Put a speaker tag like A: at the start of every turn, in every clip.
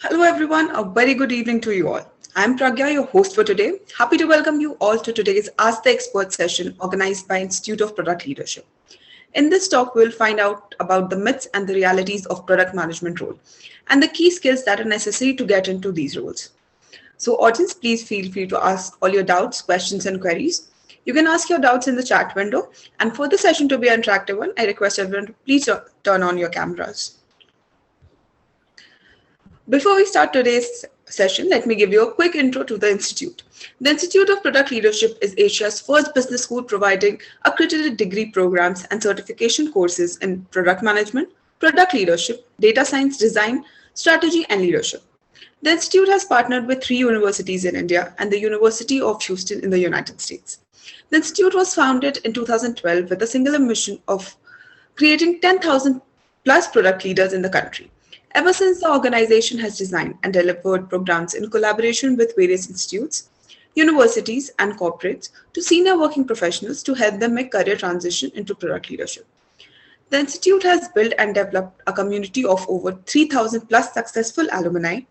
A: Hello, everyone. A very good evening to you all. I'm Pragya, your host for today. Happy to welcome you all to today's Ask the Expert session organized by Institute of Product Leadership. In this talk, we'll find out about the myths and the realities of product management role and the key skills that are necessary to get into these roles. So, audience, please feel free to ask all your doubts, questions, and queries. You can ask your doubts in the chat window. And for the session to be an interactive one, I request everyone to please turn on your cameras. Before we start today's session, let me give you a quick intro to the Institute. The Institute of Product Leadership is Asia's first business school providing accredited degree programs and certification courses in product management, product leadership, data science, design, strategy, and leadership. The Institute has partnered with three universities in India and the University of Houston in the United States. The Institute was founded in 2012 with a singular mission of creating 10,000 plus product leaders in the country. Ever since, the organization has designed and delivered programs in collaboration with various institutes, universities, and corporates to senior working professionals to help them make career transition into product leadership. The institute has built and developed a community of over 3,000 plus successful alumni,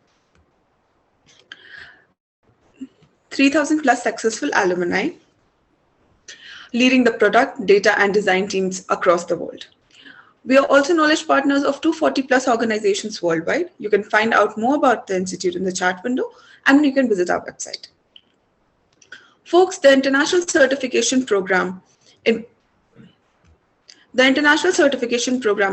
A: 3,000 plus successful alumni leading the product, data, and design teams across the world. We are also knowledge partners of 240 plus organizations worldwide. You can find out more about the Institute in the chat window and you can visit our website. Folks, in the International Certification Program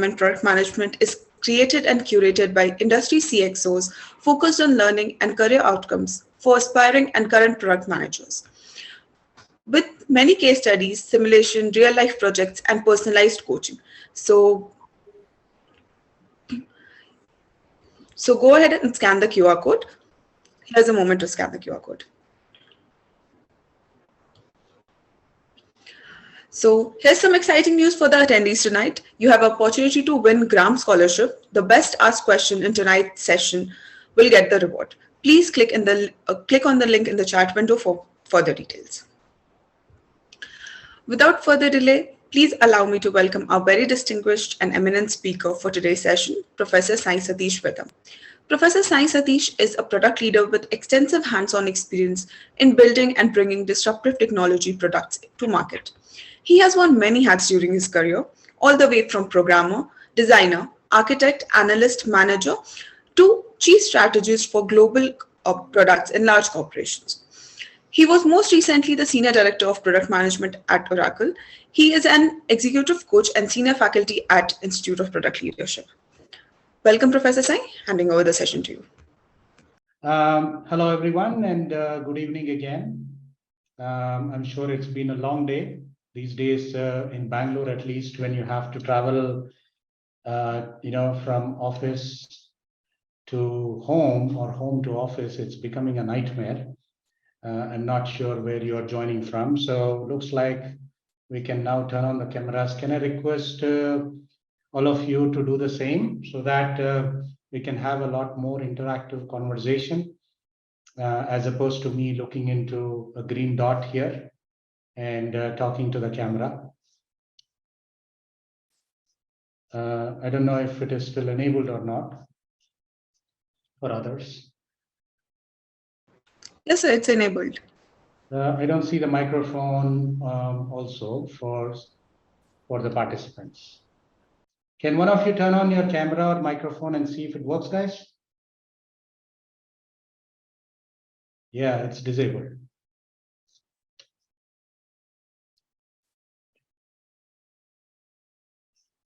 A: in Product Management is created and curated by industry CXOs focused on learning and career outcomes for aspiring and current product managers. With many case studies, simulation, real-life projects, and personalized coaching. So go ahead and scan the QR code. Here's a moment to scan the QR code. So here's some exciting news for the attendees tonight. You have an opportunity to win Graham Scholarship. The best asked question in tonight's session will get the reward. Please click on the link in the chat window for further details. Without further delay, please allow me to welcome our very distinguished and eminent speaker for today's session, Professor SaiSatish Vedam. Professor SaiSatish is a product leader with extensive hands-on experience in building and bringing disruptive technology products to market. He has worn many hats during his career, all the way from programmer, designer, architect, analyst, manager, to chief strategist for global products in large corporations. He was most recently the Senior Director of Product Management at Oracle. He is an executive coach and senior faculty at Institute of Product Leadership. Welcome, Professor Sai. Handing over the session to you.
B: Hello, everyone, and good evening again. I'm sure it's been a long day. These days in Bangalore, at least, when you have to travel, from office to home or home to office, it's becoming a nightmare. I'm not sure where you're joining from. So looks like we can now turn on the cameras. Can I request all of you to do the same so that we can have a lot more interactive conversation as opposed to me looking into a green dot here and talking to the camera. I don't know if it is still enabled or not for others.
A: Yes, sir, it's enabled.
B: I don't see the microphone also for the participants. Can one of you turn on your camera or microphone and see if it works, guys? Yeah, it's disabled.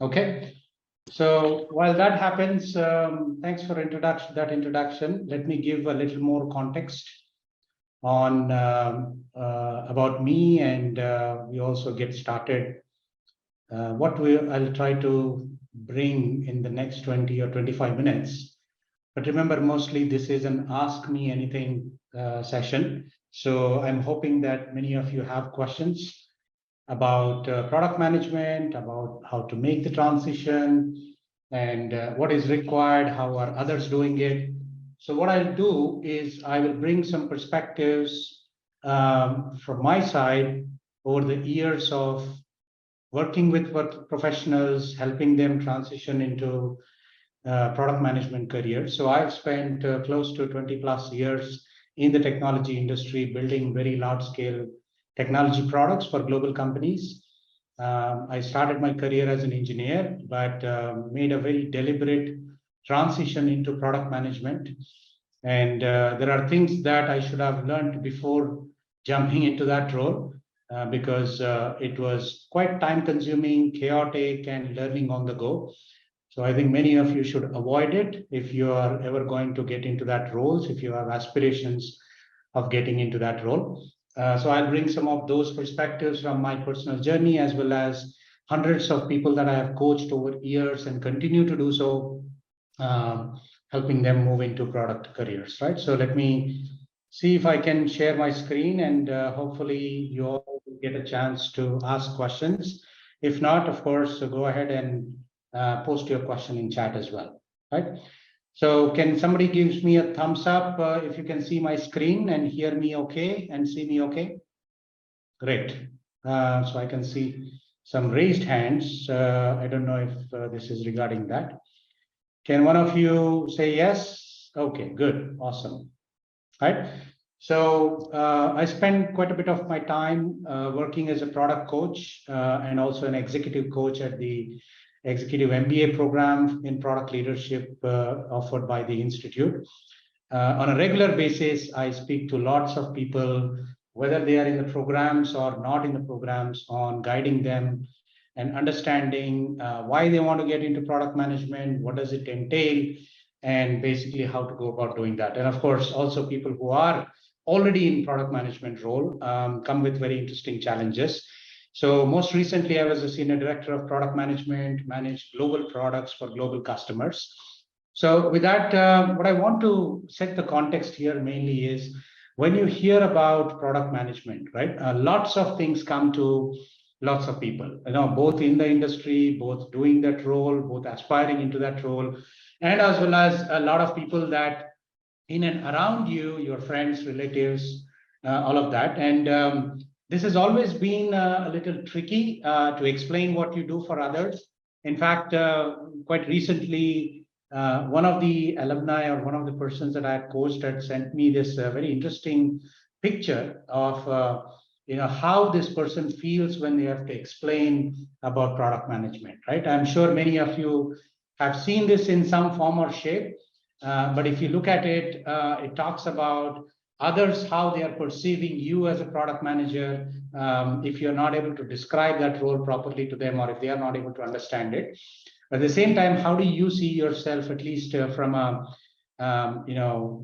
B: Okay. So while that happens, thanks for that introduction. Let me give a little more context on about me, and we also get started. I'll try to bring in the next 20 or 25 minutes. But remember, mostly this is an Ask Me Anything session. So I'm hoping that many of you have questions about product management, about how to make the transition, and what is required, how are others doing it. So what I'll do is I will bring some perspectives from my side over the years of working with professionals, helping them transition into product management career. So I've spent close to 20 plus years in the technology industry, building very large scale technology products for global companies. I started my career as an engineer, but made a very deliberate transition into product management. And there are things that I should have learned before jumping into that role, because it was quite time consuming, chaotic, and learning on the go. So I think many of you should avoid it if you are ever going to get into that roles, if you have aspirations of getting into that role. So I'll bring some of those perspectives from my personal journey, as well as hundreds of people that I have coached over years and continue to do so, helping them move into product careers, right? So let me see if I can share my screen, and hopefully you all will get a chance to ask questions. If not, of course, go ahead and post your question in chat as well, right? So can somebody gives me a thumbs up if you can see my screen and hear me okay and see me okay? Great. So I can see some raised hands. I don't know if this is regarding that. Can one of you say yes? Okay, good, awesome. Right. So I spend quite a bit of my time working as a product coach and also an executive coach at the executive MBA program in product leadership offered by the Institute. On a regular basis, I speak to lots of people, whether they are in the programs or not in the programs, on guiding them and understanding why they want to get into product management, what does it entail, and basically how to go about doing that. And of course, also people who are already in product management role come with very interesting challenges. So most recently, I was a senior director of product management, managed global products for global customers. So with that, what I want to set the context here mainly is when you hear about product management, right? Lots of things come to lots of people, both in the industry, both doing that role, both aspiring into that role, and as well as a lot of people that in and around you, your friends, relatives, all of that. And this has always been a little tricky to explain what you do for others. In fact, quite recently, one of the alumni or one of the persons that I had coached had sent me this very interesting picture of how this person feels when they have to explain about product management, right? I'm sure many of you have seen this in some form or shape. But if you look at it, it talks about others, how they are perceiving you as a product manager, if you're not able to describe that role properly to them, or if they are not able to understand it. At the same time, how do you see yourself, at least from a,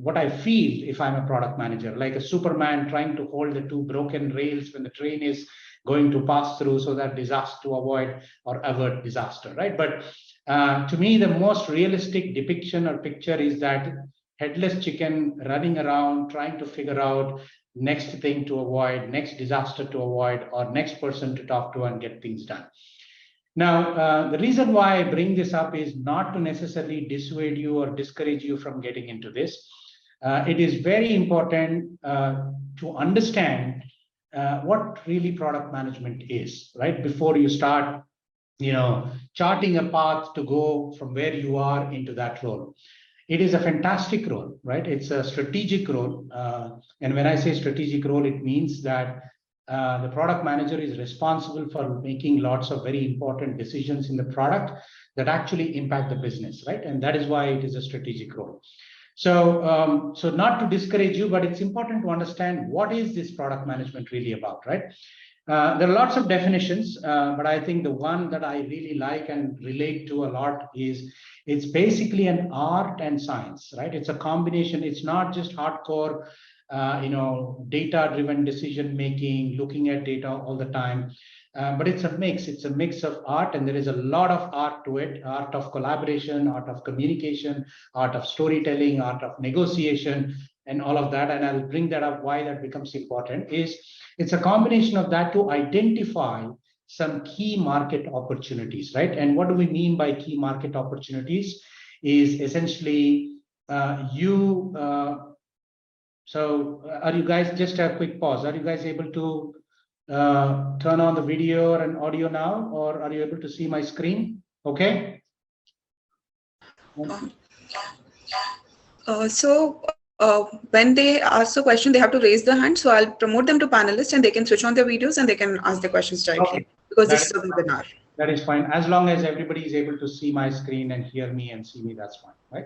B: what I feel if I'm a product manager, like a Superman trying to hold the two broken rails when the train is going to pass through, so that disaster to avoid or avert disaster, right? But to me, the most realistic depiction or picture is that headless chicken running around trying to figure out next thing to avoid, next disaster to avoid, or next person to talk to and get things done. Now, the reason why I bring this up is not to necessarily dissuade you or discourage you from getting into this. It is very important to understand what really product management is, right? Before you start, charting a path to go from where you are into that role. It is a fantastic role, right? It's a strategic role. And when I say strategic role, it means that the product manager is responsible for making lots of very important decisions in the product that actually impact the business, right? And that is why it is a strategic role. So, so not to discourage you, but it's important to understand what is this product management really about, right? There are lots of definitions, but I think the one that I really like and relate to a lot is it's basically an art and science, right? It's a combination. It's not just hardcore, data-driven decision making, looking at data all the time, but it's a mix. It's a mix of art, and there is a lot of art to it: art of collaboration, art of communication, art of storytelling, art of negotiation, and all of that. And I'll bring that up why that becomes important. It's a combination of that to identify some key market opportunities, right? And what do we mean by key market opportunities? Is essentially so are you guys, just a quick pause, are you guys able to turn on the video and audio now, or are you able to see my screen? Okay.
A: When they ask a question, they have to raise their hand. So I'll promote them to panelists, and they can switch on their videos and they can ask their questions directly
B: Okay,
A: because
B: that
A: this
B: is
A: is a
B: fine.
A: webinar.
B: That is fine. As long as everybody is able to see my screen and hear me and see me, that's fine, right?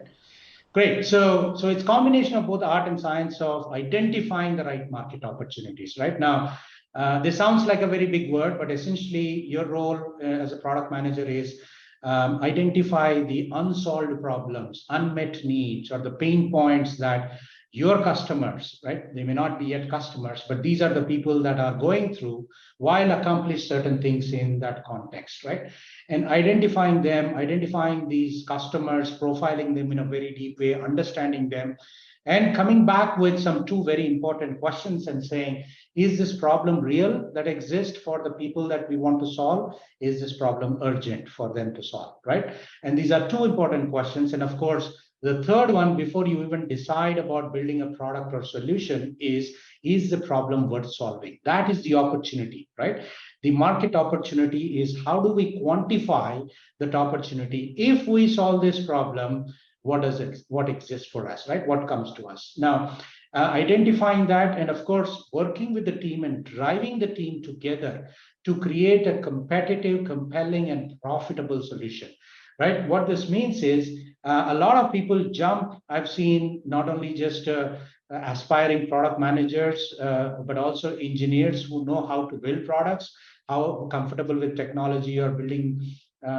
B: Great. So it's combination of both art and science of identifying the right market opportunities. Right now, this sounds like a very big word, but essentially your role as a product manager is identify the unsolved problems, unmet needs, or the pain points that your customers, right? They may not be yet customers, but these are the people that are going through while accomplish certain things in that context, right? And identifying them, identifying these customers, profiling them in a very deep way, understanding them, and coming back with some two very important questions and saying, is this problem real that exists for the people that we want to solve? Is this problem urgent for them to solve, right? And these are two important questions. And of course, the third one, before you even decide about building a product or solution, is the problem worth solving? That is the opportunity, right? The market opportunity is how do we quantify that opportunity? If we solve this problem, what exists for us, right? What comes to us? Now, identifying that, and of course, working with the team and driving the team together to create a competitive, compelling, and profitable solution, right? What this means is a lot of people jump. I've seen not only just aspiring product managers, but also engineers who know how to build products, how comfortable with technology or building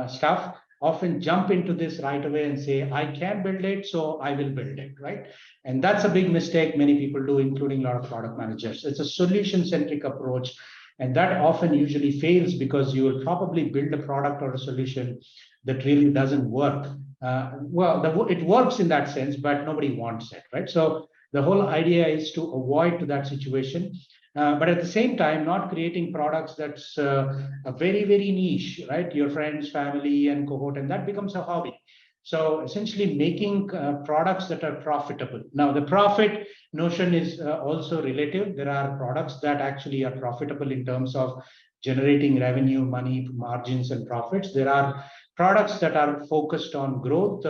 B: stuff, often jump into this right away and say, I can build it, so I will build it, right? And that's a big mistake many people do, including a lot of product managers. It's a solution-centric approach, and that often usually fails because you will probably build a product or a solution that really doesn't work. It works in that sense, but nobody wants it, right? So the whole idea is to avoid to that situation, but at the same time, not creating products that's a very, very niche, right? Your friends, family, and cohort, and that becomes a hobby. So essentially making products that are profitable. Now, the profit notion is also relative. There are products that actually are profitable in terms of generating revenue, money, margins, and profits. There are products that are focused on growth,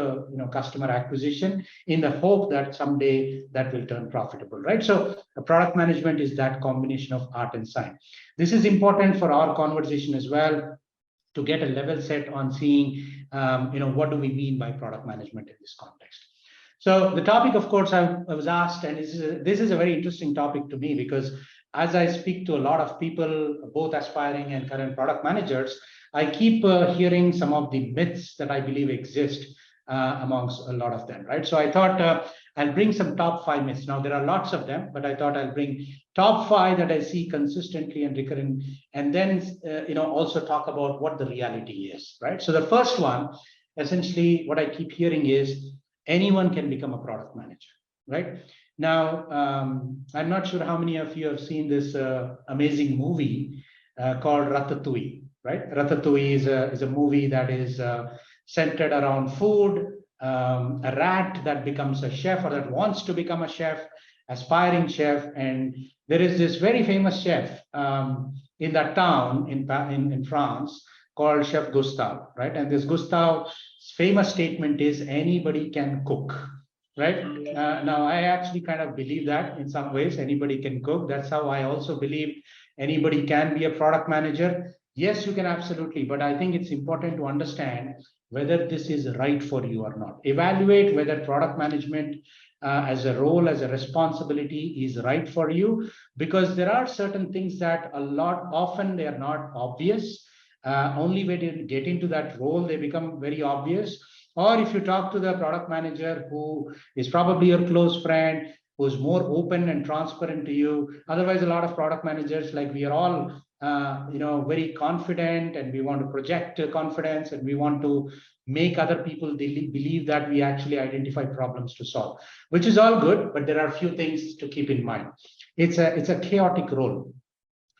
B: customer acquisition, in the hope that someday that will turn profitable, right? So product management is that combination of art and science. This is important for our conversation as well, to get a level set on seeing, what do we mean by product management in this context. So the topic, of course, I was asked, and this is a very interesting topic to me, because as I speak to a lot of people, both aspiring and current product managers, I keep hearing some of the myths that I believe exist amongst a lot of them, right? So I thought I'll bring some top 5 myths. Now, there are lots of them, but I thought I'll bring top 5 that I see consistently and recurring, and then also talk about what the reality is, right? So the first one, essentially, what I keep hearing is anyone can become a product manager, right? Now, I'm not sure how many of you have seen this amazing movie called Ratatouille, right? Ratatouille is a movie that is centered around food, a rat that becomes a chef or that wants to become a chef, aspiring chef. And there is this very famous chef in that town in France called Chef Gustave, right? And this Gustave's famous statement is anybody can cook, right? Now, I actually kind of believe that in some ways, anybody can cook. That's how I also believe anybody can be a product manager. Yes, you can absolutely, but I think it's important to understand whether this is right for you or not. Evaluate whether product management as a role, as a responsibility is right for you, because there are certain things that often they are not obvious. Only when you get into that role, they become very obvious. Or if you talk to the product manager who is probably your close friend, who's more open and transparent to you. Otherwise, a lot of product managers, like we are all, very confident, and we want to project confidence, and we want to make other people believe that we actually identify problems to solve, which is all good, but there are a few things to keep in mind. It's a chaotic role,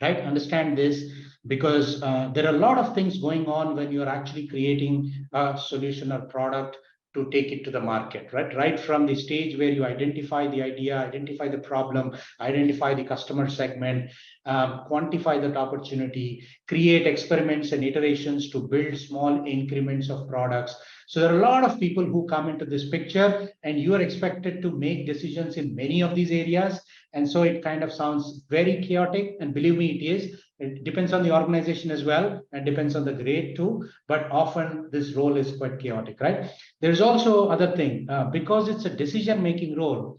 B: right? Understand this, because there are a lot of things going on when you're actually creating a solution or product to take it to the market, right? Right from the stage where you identify the idea, identify the problem, identify the customer segment, quantify that opportunity, create experiments and iterations to build small increments of products. So there are a lot of people who come into this picture, and you are expected to make decisions in many of these areas. And so it kind of sounds very chaotic, and believe me, it is. It depends on the organization as well, and depends on the grade too. But often this role is quite chaotic, right? There's also other thing, because it's a decision-making role.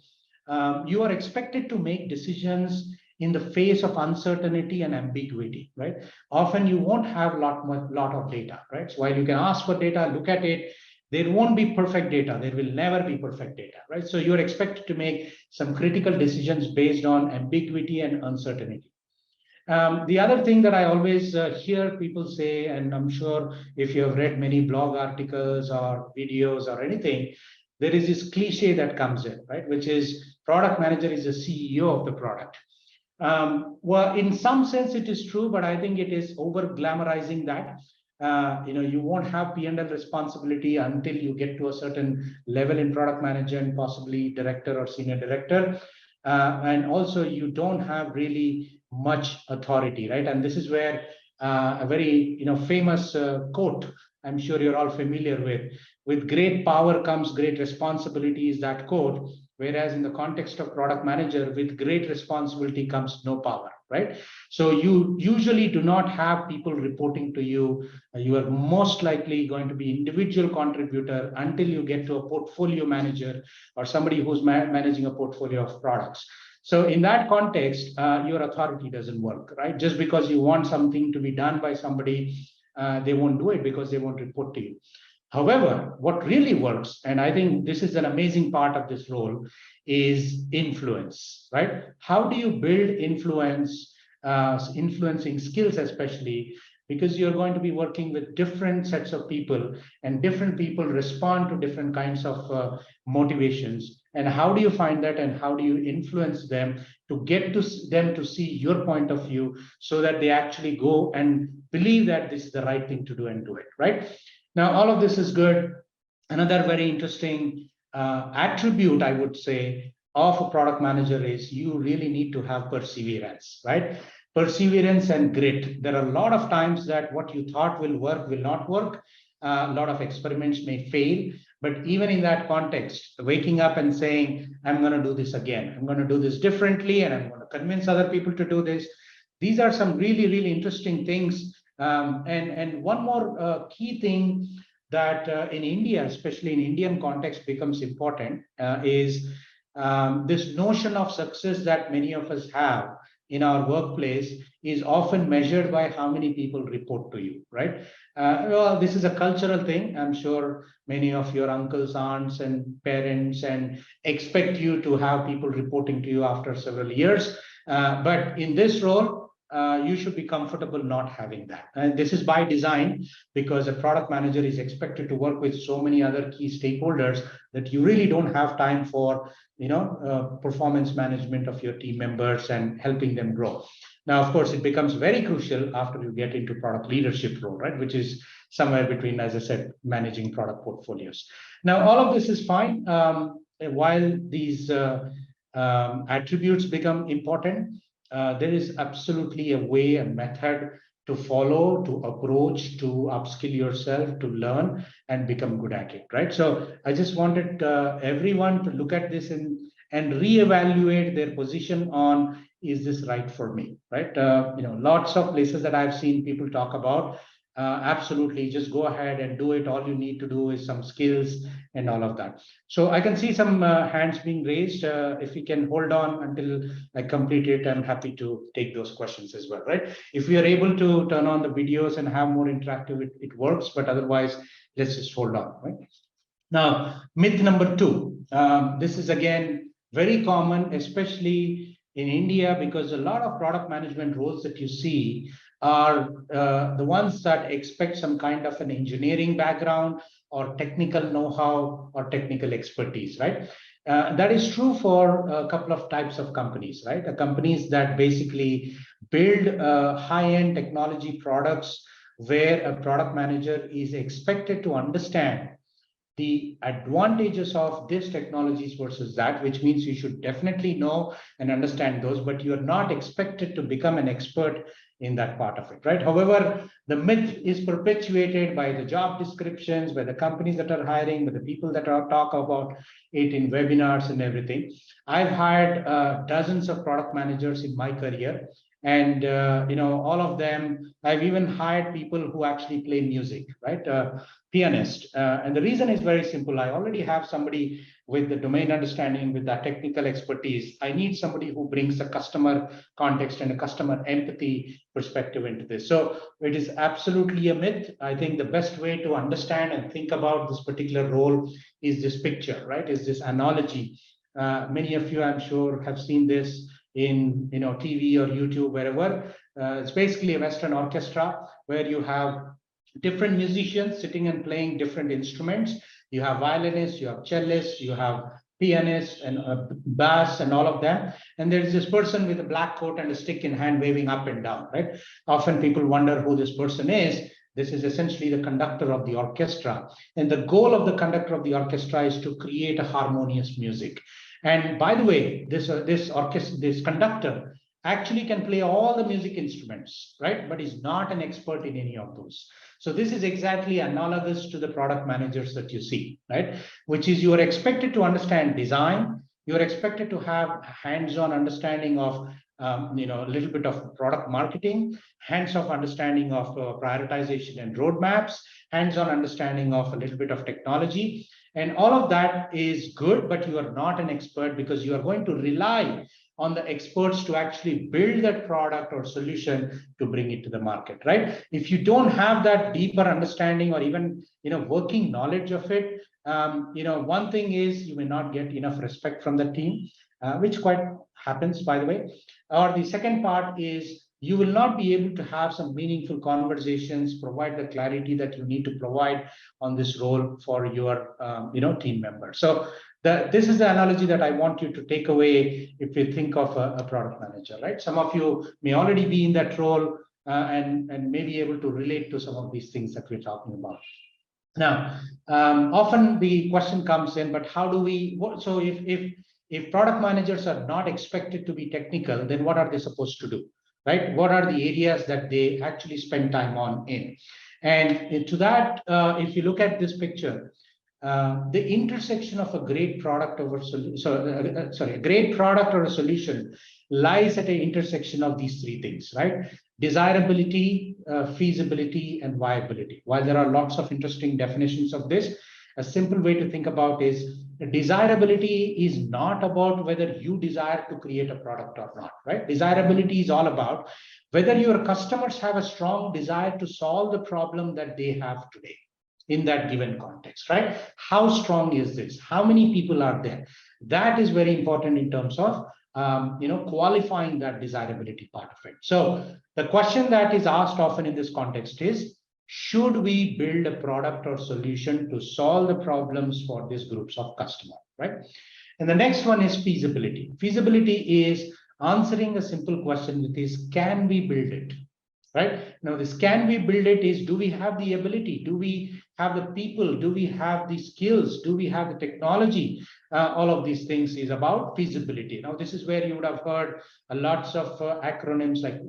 B: You are expected to make decisions in the face of uncertainty and ambiguity, right? Often you won't have lot of data, right? So while you can ask for data, look at it, there won't be perfect data. There will never be perfect data, right? So you're expected to make some critical decisions based on ambiguity and uncertainty. The other thing that I always hear people say, and I'm sure if you have read many blog articles or videos or anything, there is this cliche that comes in, right? Which is product manager is the CEO of the product. Well, in some sense, it is true, but I think it is over glamorizing that. You won't have P&L responsibility until you get to a certain level in product manager and possibly director or senior director. And also, you don't have really much authority, right? And this is where a very famous quote I'm sure you're all familiar with great power comes great responsibility, is that quote. Whereas in the context of product manager, with great responsibility comes no power, right? So you usually do not have people reporting to you. You are most likely going to be individual contributor until you get to a portfolio manager or somebody who's managing a portfolio of products. So in that context, your authority doesn't work, right? Just because you want something to be done by somebody, they won't do it because they won't report to you. However, what really works, and I think this is an amazing part of this role, is influence, right? How do you build influence, influencing skills, especially because you're going to be working with different sets of people, and different people respond to different kinds of motivations. And how do you find that, and how do you influence them to get to them to see your point of view so that they actually go and believe that this is the right thing to do and do it, right? Now, all of this is good. Another very interesting attribute, I would say, of a product manager is you really need to have perseverance, right? Perseverance and grit. There are a lot of times that what you thought will work will not work. A lot of experiments may fail. But even in that context, waking up and saying, I'm going to do this again, I'm going to do this differently, and I'm going to convince other people to do this. These are some really, really interesting things. And one more key thing that in India, especially in Indian context, becomes important is this notion of success that many of us have in our workplace is often measured by how many people report to you, right? Well, this is a cultural thing. I'm sure many of your uncles, aunts, and parents and expect you to have people reporting to you after several years. But in this role, you should be comfortable not having that. And this is by design, because a product manager is expected to work with so many other key stakeholders that you really don't have time for, performance management of your team members and helping them grow. Now, of course, it becomes very crucial after you get into product leadership role, right? Which is somewhere between, as I said, managing product portfolios. Now, all of this is fine. While these attributes become important, there is absolutely a way, a method to follow, to approach, to upskill yourself, to learn and become good at it, right? So I just wanted everyone to look at this and reevaluate their position on, is this right for me, right? Lots of places that I've seen people talk about, absolutely, just go ahead and do it. All you need to do is some skills and all of that. So I can see some hands being raised. If we can hold on until I complete it, I'm happy to take those questions as well, right? If we are able to turn on the videos and have more interactive, it works, but otherwise, let's just hold on, right? Now, myth number two. This is again very common, especially in India, because a lot of product management roles that you see are the ones that expect some kind of an engineering background or technical know-how or technical expertise, right? That is true for a couple of types of companies, right? Companies that basically build high-end technology products where a product manager is expected to understand the advantages of these technologies versus that, which means you should definitely know and understand those, but you're not expected to become an expert in that part of it, right? However, the myth is perpetuated by the job descriptions, by the companies that are hiring, by the people that are talk about it in webinars and everything. I've hired dozens of product managers in my career, and all of them. I've even hired people who actually play music, right? Pianist. And the reason is very simple. I already have somebody with the domain understanding, with that technical expertise. I need somebody who brings a customer context and a customer empathy perspective into this. So it is absolutely a myth. I think the best way to understand and think about this particular role is this picture, right? Is this analogy. Many of you, I'm sure, have seen this in TV or YouTube, wherever. It's basically a Western orchestra where you have different musicians sitting and playing different instruments. You have violinists, you have cellists, you have pianists and bass and all of them. And there's this person with a black coat and a stick in hand waving up and down, right? Often people wonder who this person is. This is essentially the conductor of the orchestra. And the goal of the conductor of the orchestra is to create a harmonious music. And by the way, this conductor actually can play all the music instruments, right? But is not an expert in any of those. So this is exactly analogous to the product managers that you see, right? Which is you are expected to understand design. You're expected to have hands-on understanding of a little bit of product marketing, hands-on understanding of prioritization and roadmaps, hands-on understanding of a little bit of technology. And all of that is good, but you are not an expert because you are going to rely on the experts to actually build that product or solution to bring it to the market, right? If you don't have that deeper understanding or even working knowledge of it, one thing is you may not get enough respect from the team, which quite happens, by the way. Or the second part is you will not be able to have some meaningful conversations, provide the clarity that you need to provide on this role for your team members. So this is the analogy that I want you to take away if you think of a product manager, right? Some of you may already be in that role and may be able to relate to some of these things that we're talking about. Now, often the question comes in, but how do we? So if product managers are not expected to be technical, then what are they supposed to do, right? What are the areas that they actually spend time on in? And to that, if you look at this picture, the intersection of a great product over a great product or a solution lies at an intersection of these three things, right? Desirability, feasibility, and viability. While there are lots of interesting definitions of this, a simple way to think about is desirability is not about whether you desire to create a product or not, right? Desirability is all about whether your customers have a strong desire to solve the problem that they have today in that given context, right? How strong is this? How many people are there? That is very important in terms of qualifying that desirability part of it. So the question that is asked often in this context is, should we build a product or solution to solve the problems for these groups of customers, right? And the next one is feasibility. Feasibility is answering a simple question, which is, can we build it? Right now, this can we build it is, do we have the ability? Do we have the people? Do we have the skills? Do we have the technology? All of these things is about feasibility. Now, this is where you would have heard lots of acronyms like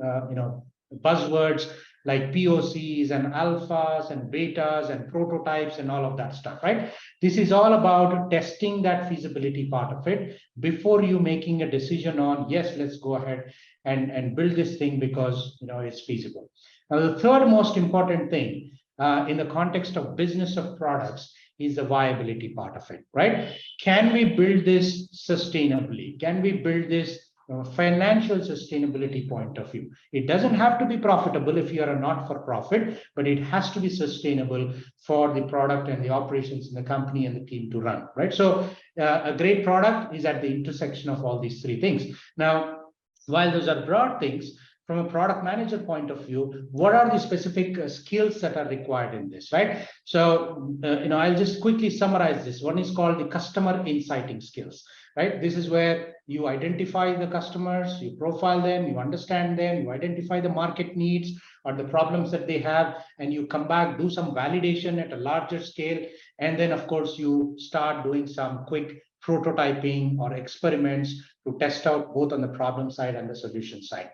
B: buzzwords like POCs and alphas and betas and prototypes and all of that stuff, right? This is all about testing that feasibility part of it before you making a decision on, yes, let's go ahead and build this thing because it's feasible. Now, the third most important thing in the context of business of products is the viability part of it, right? Can we build this sustainably? Can we build this from a financial sustainability point of view? It doesn't have to be profitable if you are a not-for-profit, but it has to be sustainable for the product and the operations in the company and the team to run, right? So a great product is at the intersection of all these three things. Now, while those are broad things, from a product manager point of view, what are the specific skills that are required in this, right? So, I'll just quickly summarize this. One is called the customer insighting skills. right? This is where you identify the customers, you profile them, you understand them, you identify the market needs or the problems that they have, and you come back, do some validation at a larger scale. And then, of course, you start doing some quick prototyping or experiments to test out both on the problem side and the solution side.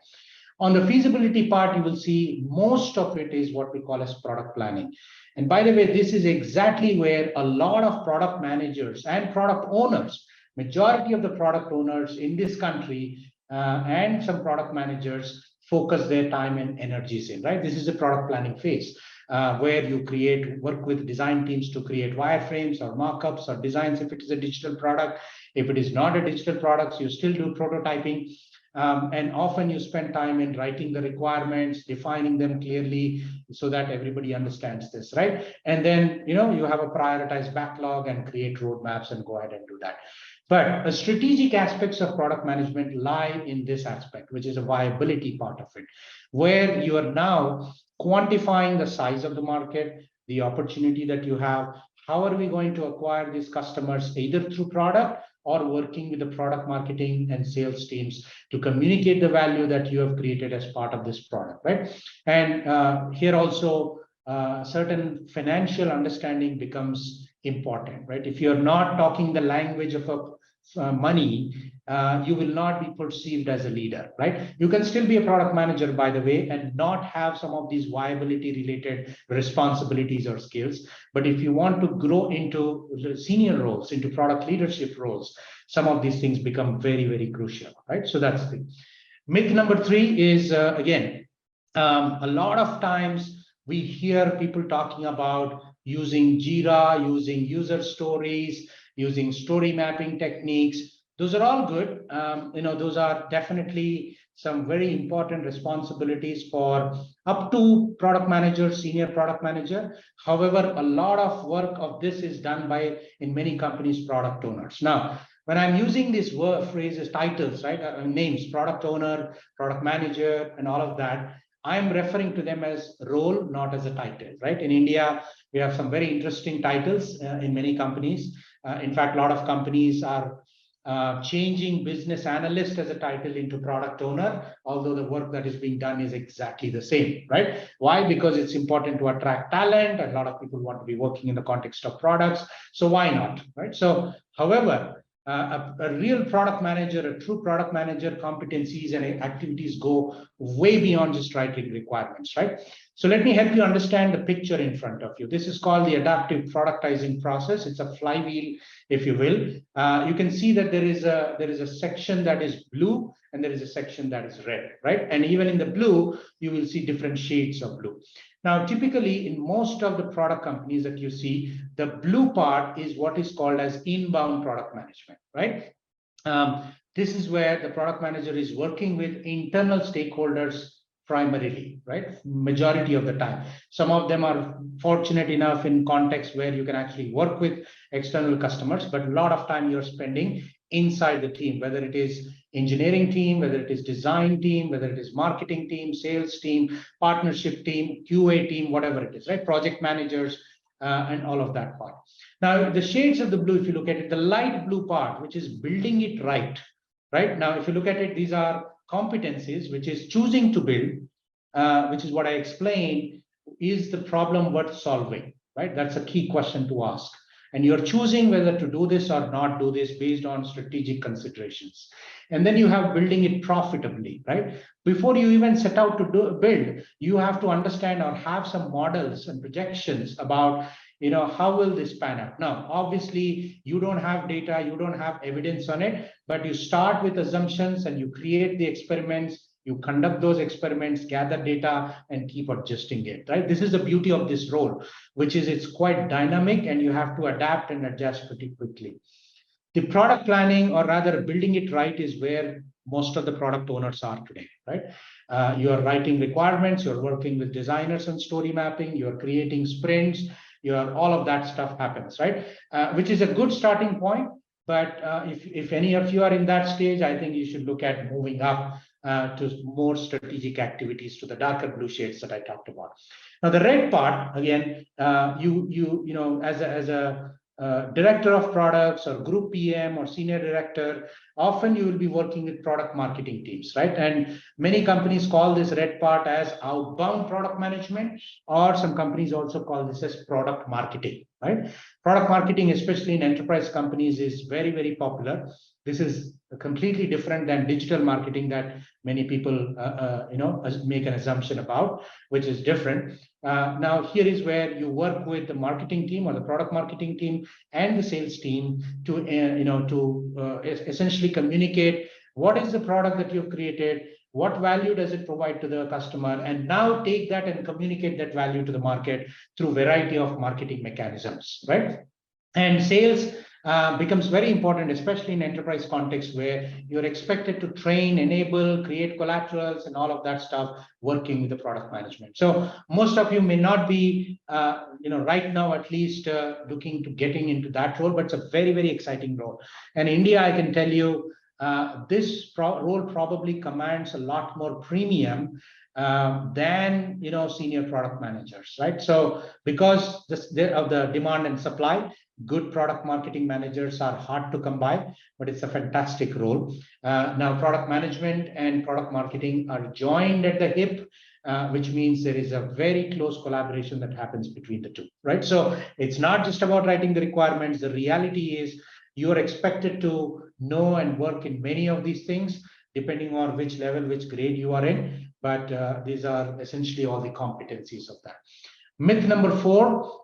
B: On the feasibility part, you will see most of it is what we call as product planning. And by the way, this is exactly where a lot of product managers and product owners, majority of the product owners in this country and some product managers focus their time and energies in, right? This is a product planning phase where you work with design teams to create wireframes or mockups or designs if it is a digital product. If it is not a digital product, you still do prototyping. And often you spend time in writing the requirements, defining them clearly so that everybody understands this, right? And then, you have a prioritized backlog and create roadmaps and go ahead and do that. But strategic aspects of product management lie in this aspect, which is a viability part of it, where you are now quantifying the size of the market, the opportunity that you have. How are we going to acquire these customers, either through product or working with the product marketing and sales teams to communicate the value that you have created as part of this product, right? And here also, certain financial understanding becomes important, right? If you're not talking the language of money, you will not be perceived as a leader, right? You can still be a product manager, by the way, and not have some of these viability related responsibilities or skills. But if you want to grow into senior roles, into product leadership roles, some of these things become very, very crucial, right? So that's the myth number 3 is, again, a lot of times we hear people talking about using Jira, using user stories, using story mapping techniques. Those are all good. Those are definitely some very important responsibilities for up to product manager, senior product manager. However, a lot of work of this is done by, in many companies, product owners. Now, when I'm using these phrases, titles, right, names, product owner, product manager, and all of that, I'm referring to them as role, not as a title, right? In India, we have some very interesting titles in many companies. In fact, a lot of companies are changing business analyst as a title into product owner, although the work that is being done is exactly the same, right? Why? Because it's important to attract talent. A lot of people want to be working in the context of products. So why not, right? So, however, a real product manager, a true product manager, competencies and activities go way beyond just writing requirements, right? So let me help you understand the picture in front of you. This is called the adaptive productizing process. It's a flywheel, if you will. You can see that there is a section that is blue and there is a section that is red, right? And even in the blue, you will see different shades of blue. Now, typically in most of the product companies that you see, the blue part is what is called as inbound product management, right? This is where the product manager is working with internal stakeholders primarily, right? Majority of the time. Some of them are fortunate enough in context where you can actually work with external customers, but a lot of time you're spending inside the team, whether it is engineering team, whether it is design team, whether it is marketing team, sales team, partnership team, QA team, whatever it is, right? Project managers and all of that part. Now, the shades of the blue, if you look at it, the light blue part, which is building it right now, if you look at it, these are competencies, which is choosing to build, which is what I explained, is the problem worth solving, right? That's a key question to ask. And you're choosing whether to do this or not do this based on strategic considerations. And then you have building it profitably, right? Before you even set out to build, you have to understand or have some models and projections about, how will this pan out? Now, obviously, you don't have data, you don't have evidence on it, but you start with assumptions and you create the experiments. You conduct those experiments, gather data, and keep adjusting it, right? This is the beauty of this role, which is it's quite dynamic and you have to adapt and adjust pretty quickly. The product planning, or rather building it right, is where most of the product owners are today, right? You're writing requirements, you're working with designers on story mapping, you're creating sprints, all of that stuff happens, right? Which is a good starting point. But if any of you are in that stage, I think you should look at moving up to more strategic activities, to the darker blue shades that I talked about. Now, the red part, again, as a director of products or group PM or senior director, often you will be working with product marketing teams, right? And many companies call this red part as outbound product management, or some companies also call this as product marketing, right? Product marketing, especially in enterprise companies, is very, very popular. This is completely different than digital marketing that many people, make an assumption about, which is different. Now, here is where you work with the marketing team or the product marketing team and the sales team to, essentially communicate what is the product that you've created, what value does it provide to the customer, and now take that and communicate that value to the market through variety of marketing mechanisms, right? And sales becomes very important, especially in enterprise context where you're expected to train, enable, create collaterals, and all of that stuff working with the product management. So most of you may not be, right now at least looking to getting into that role, but it's a very, very exciting role. And India, I can tell you, this role probably commands a lot more premium than senior product managers, right? So because of the demand and supply, good product marketing managers are hard to come by, but it's a fantastic role. Now, product management and product marketing are joined at the hip, which means there is a very close collaboration that happens between the two, right? So it's not just about writing the requirements. The reality is you are expected to know and work in many of these things, depending on which level, which grade you are in. But these are essentially all the competencies of that. Myth number 4,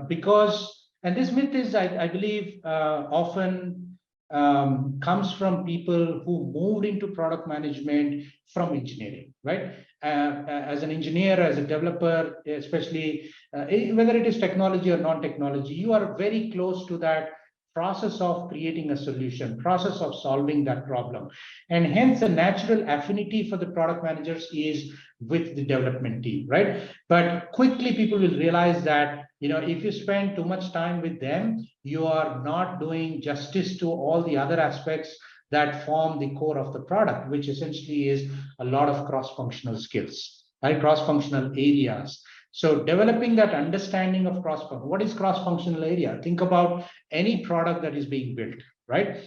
B: because, and this myth is, I believe, often comes from people who moved into product management from engineering, right? As an engineer, as a developer, especially whether it is technology or non-technology, you are very close to that process of creating a solution, process of solving that problem. And hence the natural affinity for the product managers is with the development team, right? But quickly people will realize that, if you spend too much time with them, you are not doing justice to all the other aspects that form the core of the product, which essentially is a lot of cross-functional skills, right? Cross-functional areas. So developing that understanding of what is cross-functional area? Think about any product that is being built, right?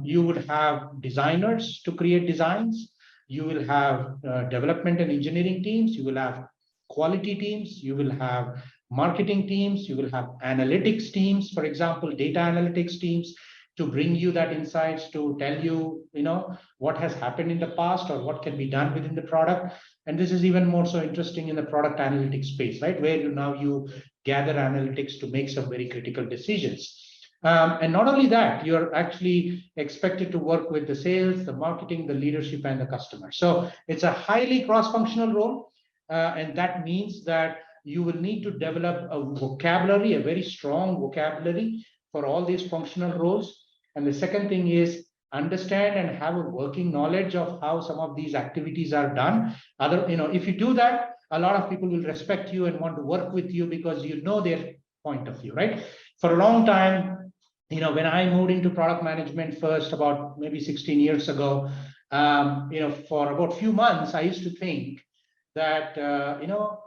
B: You would have designers to create designs. You will have development and engineering teams. You will have quality teams. You will have marketing teams. You will have analytics teams, for example, data analytics teams, to bring you that insights, to tell you, what has happened in the past or what can be done within the product. And this is even more so interesting in the product analytics space, right? Where you gather analytics to make some very critical decisions. And not only that, you're actually expected to work with the sales, the marketing, the leadership, and the customer. So it's a highly cross-functional role. And that means that you will need to develop a vocabulary, a very strong vocabulary for all these functional roles. And the second thing is understand and have a working knowledge of how some of these activities are done. If you do that, a lot of people will respect you and want to work with you because you know their point of view, right? For a long time, when I moved into product management first, about maybe 16 years ago, for about a few months, I used to think that,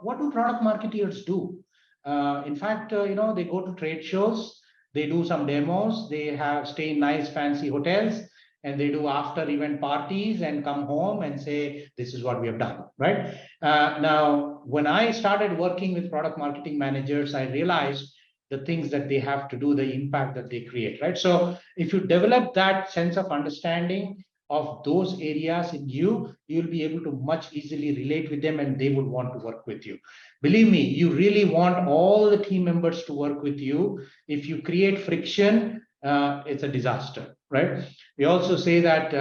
B: what do product marketers do? In fact, they go to trade shows, they do some demos, they stay in nice fancy hotels, and they do after event parties and come home and say, this is what we have done, right? Now, when I started working with product marketing managers, I realized the things that they have to do, the impact that they create, right? So if you develop that sense of understanding of those areas in you, you'll be able to much easily relate with them and they will want to work with you. Believe me, you really want all the team members to work with you. If you create friction, it's a disaster, right? We also say that,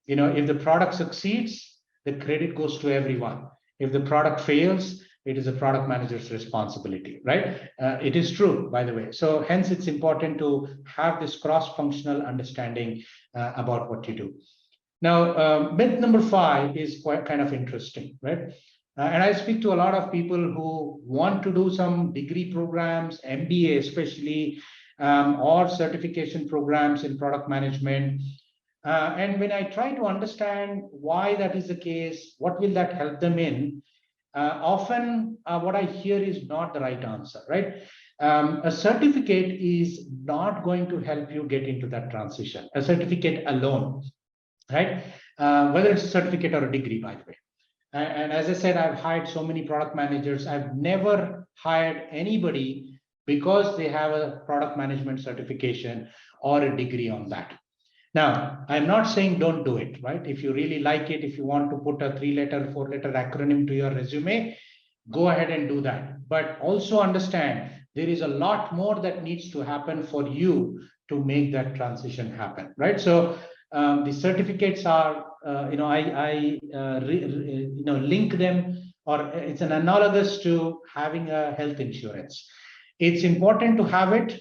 B: if the product succeeds, the credit goes to everyone. If the product fails, it is a product manager's responsibility, right? It is true, by the way. So hence, it's important to have this cross-functional understanding about what you do. Now, myth number 5 is quite kind of interesting, right? And I speak to a lot of people who want to do some degree programs, MBA especially, or certification programs in product management. And when I try to understand why that is the case, what will that help them in, often what I hear is not the right answer, right? A certificate is not going to help you get into that transition. A certificate alone, right? Whether it's a certificate or a degree, by the way. And as I said, I've hired so many product managers. I've never hired anybody because they have a product management certification or a degree on that. Now, I'm not saying don't do it, right? If you really like it, if you want to put a 3-letter, 4-letter acronym to your resume, go ahead and do that. But also understand there is a lot more that needs to happen for you to make that transition happen, right? So the certificates are, link them, or it's an analogous to having a health insurance. It's important to have it,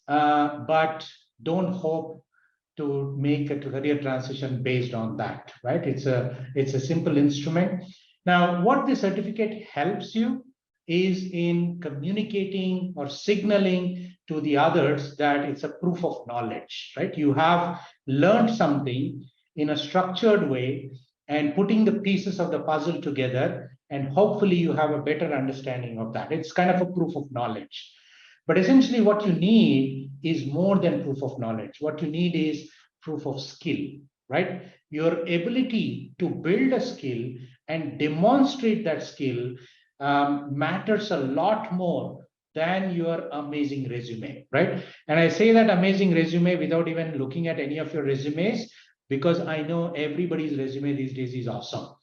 B: but don't hope to make a career transition based on that, right? It's a simple instrument. Now, what the certificate helps you is in communicating or signaling to the others that it's a proof of knowledge, right? You have learned something in a structured way and putting the pieces of the puzzle together, and hopefully you have a better understanding of that. It's kind of a proof of knowledge. But essentially, what you need is more than proof of knowledge. What you need is proof of skill, right? Your ability to build a skill and demonstrate that skill matters a lot more than your amazing resume, right? And I say that amazing resume without even looking at any of your resumes, because I know everybody's resume these days is awesome.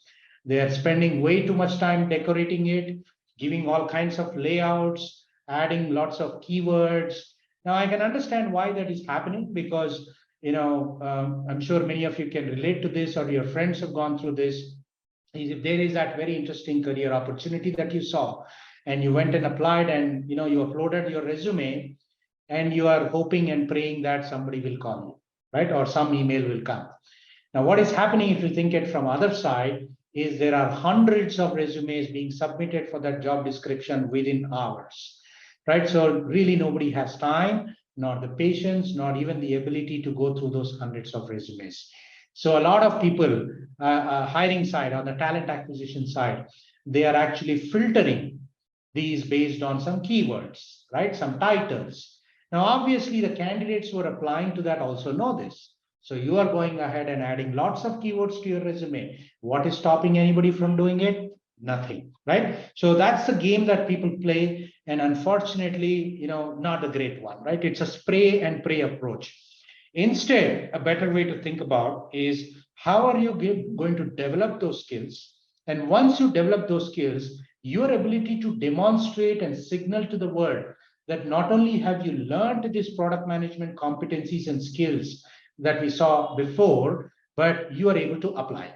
B: They are spending way too much time decorating it, giving all kinds of layouts, adding lots of keywords. Now, I can understand why that is happening, because I'm sure many of you can relate to this, or your friends have gone through this. Is if there is that very interesting career opportunity that you saw, and you went and applied, and you uploaded your resume, and you are hoping and praying that somebody will call you, right? Or some email will come. Now, what is happening, if you think it from other side, is there are hundreds of resumes being submitted for that job description within hours, right? So really nobody has time, nor the patience, nor even the ability to go through those hundreds of resumes. So a lot of people, hiring side, on the talent acquisition side, they are actually filtering these based on some keywords, right? Some titles. Now, obviously, the candidates who are applying to that also know this. So you are going ahead and adding lots of keywords to your resume. What is stopping anybody from doing it? Nothing, right? So that's the game that people play. And unfortunately, not a great one, right? It's a spray and pray approach. Instead, a better way to think about is how are you going to develop those skills? And once you develop those skills, your ability to demonstrate and signal to the world that not only have you learned these product management competencies and skills that we saw before, but you are able to apply,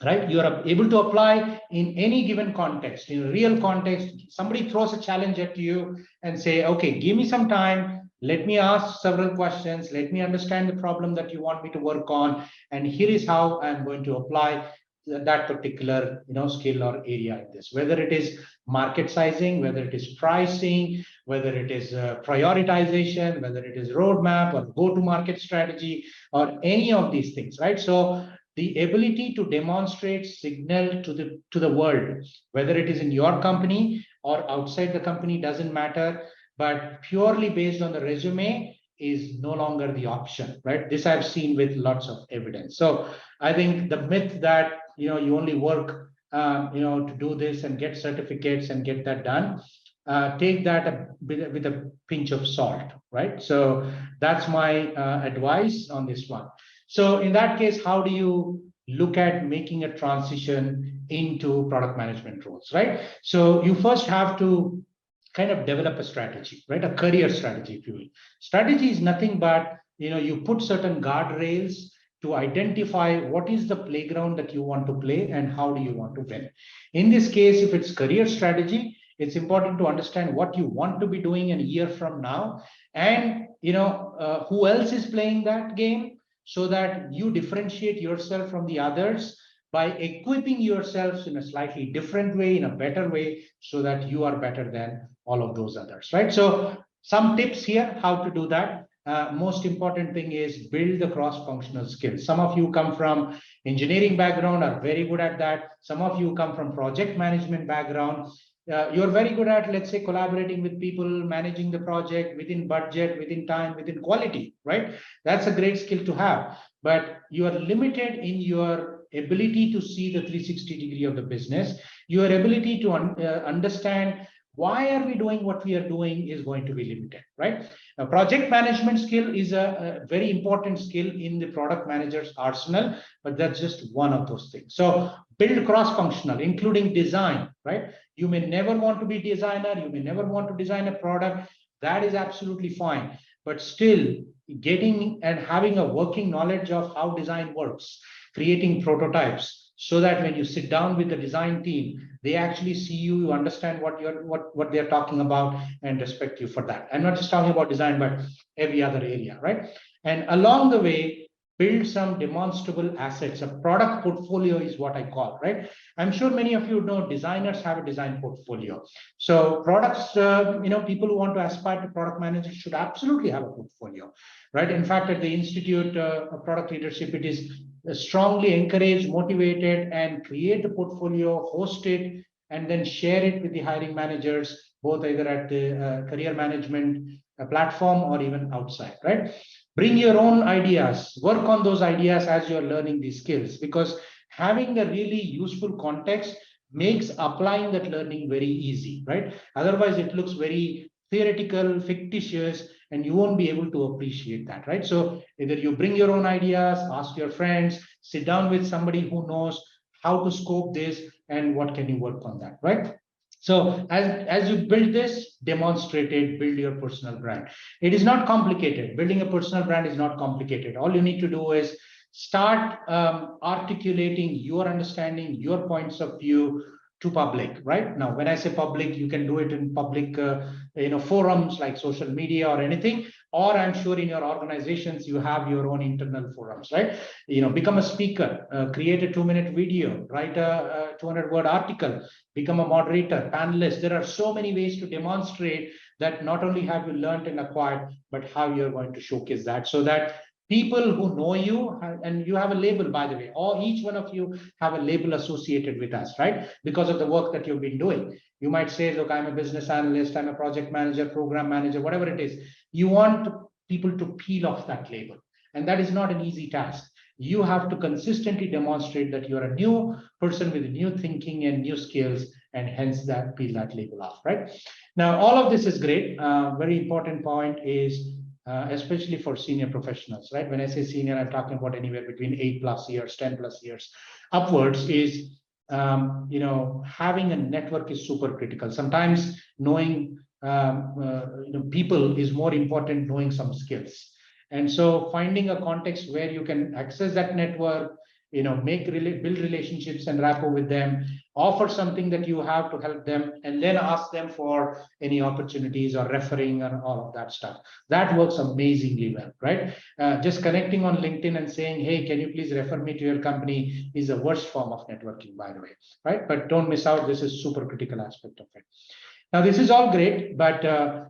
B: right? You are able to apply in any given context. In a real context, somebody throws a challenge at you and say, okay, give me some time. Let me ask several questions. Let me understand the problem that you want me to work on. And here is how I'm going to apply that particular skill or area in this, whether it is market sizing, whether it is pricing, whether it is prioritization, whether it is roadmap or go-to-market strategy, or any of these things, right? So the ability to demonstrate signal to the world, whether it is in your company or outside the company, doesn't matter, but purely based on the resume is no longer the option, right? This I've seen with lots of evidence. So I think the myth that you only work to do this and get certificates and get that done, take that with a pinch of salt, right? So that's my advice on this one. So in that case, how do you look at making a transition into product management roles, right? So you first have to kind of develop a strategy, right? A career strategy, if you will. Strategy is nothing but, you put certain guardrails to identify what is the playground that you want to play and how do you want to win. In this case, if it's career strategy, it's important to understand what you want to be doing in a year from now, and who else is playing that game, so that you differentiate yourself from the others by equipping yourselves in a slightly different way, in a better way, so that you are better than all of those others, right? So some tips here, how to do that. Most important thing is build the cross-functional skills. Some of you come from engineering background, are very good at that. Some of you come from project management background. you're very good at, let's say, collaborating with people, managing the project within budget, within time, within quality, right? That's a great skill to have. But you are limited in your ability to see the 360 degree of the business. Your ability to understand why are we doing what we are doing is going to be limited, right? A project management skill is a very important skill in the product manager's arsenal, but that's just one of those things. So build cross-functional, including design, right? You may never want to be a designer, you may never want to design a product. That is absolutely fine. But still, getting and having a working knowledge of how design works, creating prototypes, so that when you sit down with the design team, they actually see you, you understand what they're talking about, and respect you for that. I'm not just talking about design, but every other area, right? And along the way, build some demonstrable assets. A product portfolio is what I call, right? I'm sure many of you know designers have a design portfolio. So products, people who want to aspire to product managers should absolutely have a portfolio, right? In fact, at the Institute of Product Leadership, it is strongly encouraged, motivated, and create a portfolio, host it, and then share it with the hiring managers, both either at the career management platform or even outside, right? Bring your own ideas, work on those ideas as you're learning these skills, because having a really useful context makes applying that learning very easy, right? Otherwise, it looks very theoretical, fictitious, and you won't be able to appreciate that, right? So either you bring your own ideas, ask your friends, sit down with somebody who knows how to scope this and what can you work on that, right? So as you build this, demonstrate it, build your personal brand. It is not complicated. Building a personal brand is not complicated. All you need to do is start articulating your understanding, your points of view to public, right? Now, when I say public, you can do it in public, forums like social media or anything, or I'm sure in your organizations, you have your own internal forums, right? Become a speaker, create a 2-minute video, write a 200-word article, become a moderator, panelist. There are so many ways to demonstrate that not only have you learned and acquired, but how you're going to showcase that, so that people who know you, and you have a label, by the way, or each one of you have a label associated with us, right? Because of the work that you've been doing. You might say, look, I'm a business analyst, I'm a project manager, program manager, whatever it is. You want people to peel off that label. And that is not an easy task. You have to consistently demonstrate that you're a new person with new thinking and new skills, and hence that peel that label off, right? Now, all of this is great. Very important point is, especially for senior professionals, right? When I say senior, I'm talking about anywhere between 8+ years, 10+ years upwards, is having a network is super critical. Sometimes knowing people is more important knowing some skills. And so finding a context where you can access that network, build relationships and rapport with them, offer something that you have to help them, and then ask them for any opportunities or referring and all of that stuff. That works amazingly well, right? Just connecting on LinkedIn and saying, hey, can you please refer me to your company is the worst form of networking, by the way, right? But don't miss out. This is super critical aspect of it. Now, this is all great, but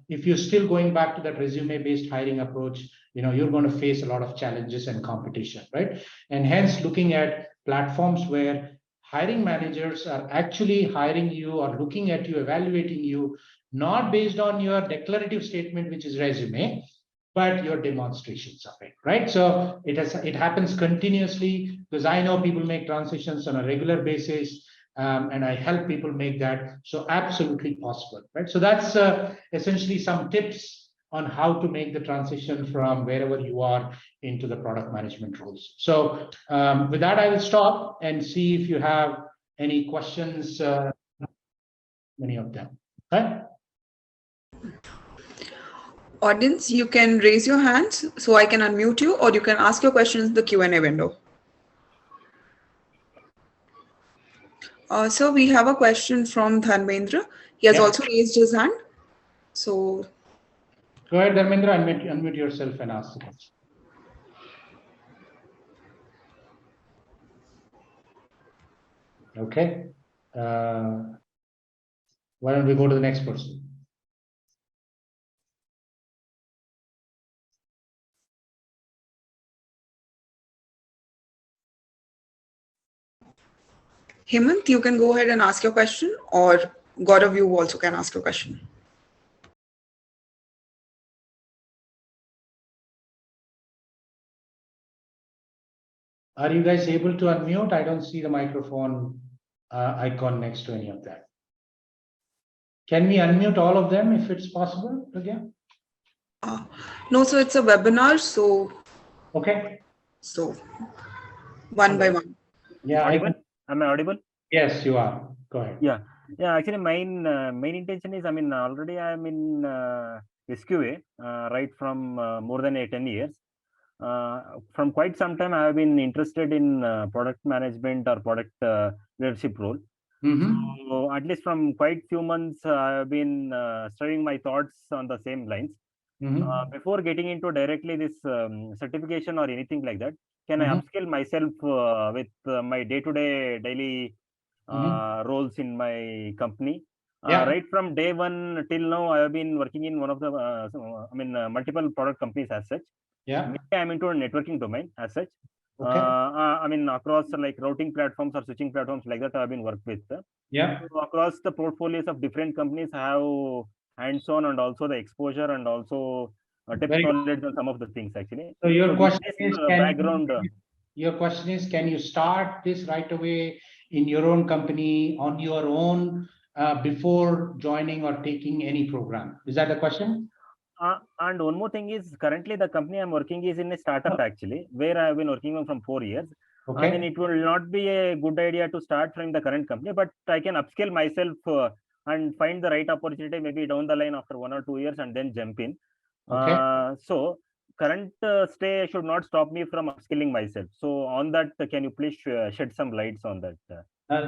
B: if you're still going back to that resume-based hiring approach, you're going to face a lot of challenges and competition, right? And hence, looking at platforms where hiring managers are actually hiring you or looking at you, evaluating you, not based on your declarative statement, which is resume, but your demonstrations of it, right? So it happens continuously, because I know people make transitions on a regular basis. And I help people make that so absolutely possible, right? So that's essentially some tips on how to make the transition from wherever you are into the product management roles. So with that, I will stop and see if you have any questions, many of them, right?
A: Audience, you can raise your hands so I can unmute you, or you can ask your questions in the Q&A window. So we have a question from Dharmendra. He has also raised his hand. So
B: go ahead, Dharmendra, unmute yourself and ask the question. Okay. Why don't we go to the next person?
A: Hemant, you can go ahead and ask your question, or Gaurav, you also can ask a question.
B: Are you guys able to unmute? I don't see the microphone icon next to any of that. Can we unmute all of them if it's possible again?
A: No, so it's a webinar, so
B: Okay.
A: so one by one.
B: Yeah,
C: Audible? Am I audible?
B: Yes, you are. Go ahead.
C: Yeah. Actually, main intention is, already I'm in SQA right from more than 10 years. From quite some time, I have been interested in product management or product leadership role. So at least from quite few months, I have been stirring my thoughts on the same lines. Before getting into directly this certification or anything like that, can I upskill myself with my day-to-day daily roles in my company? Right from day one till now, I have been working in one of the, multiple product companies as such.
B: Yeah.
C: Maybe I'm into a networking domain as such.
B: Okay.
C: Across like routing platforms or switching platforms like that, I've been worked with.
B: Yeah.
C: So across the portfolios of different companies, I have hands-on and also the exposure and also depth knowledge on some of the things actually.
B: So your question
C: this
B: is,
C: background.
B: Your question is, can you start this right away in your own company on your own before joining or taking any program? Is that the question?
C: And one more thing is, currently the company I'm working is in a startup actually, where I've been working on from 4 years.
B: Okay.
C: It will not be a good idea to start from the current company, but I can upskill myself and find the right opportunity maybe down the line after 1 or 2 years and then jump in.
B: Okay.
C: So current stay should not stop me from upskilling myself. So on that, can you please shed some lights on that?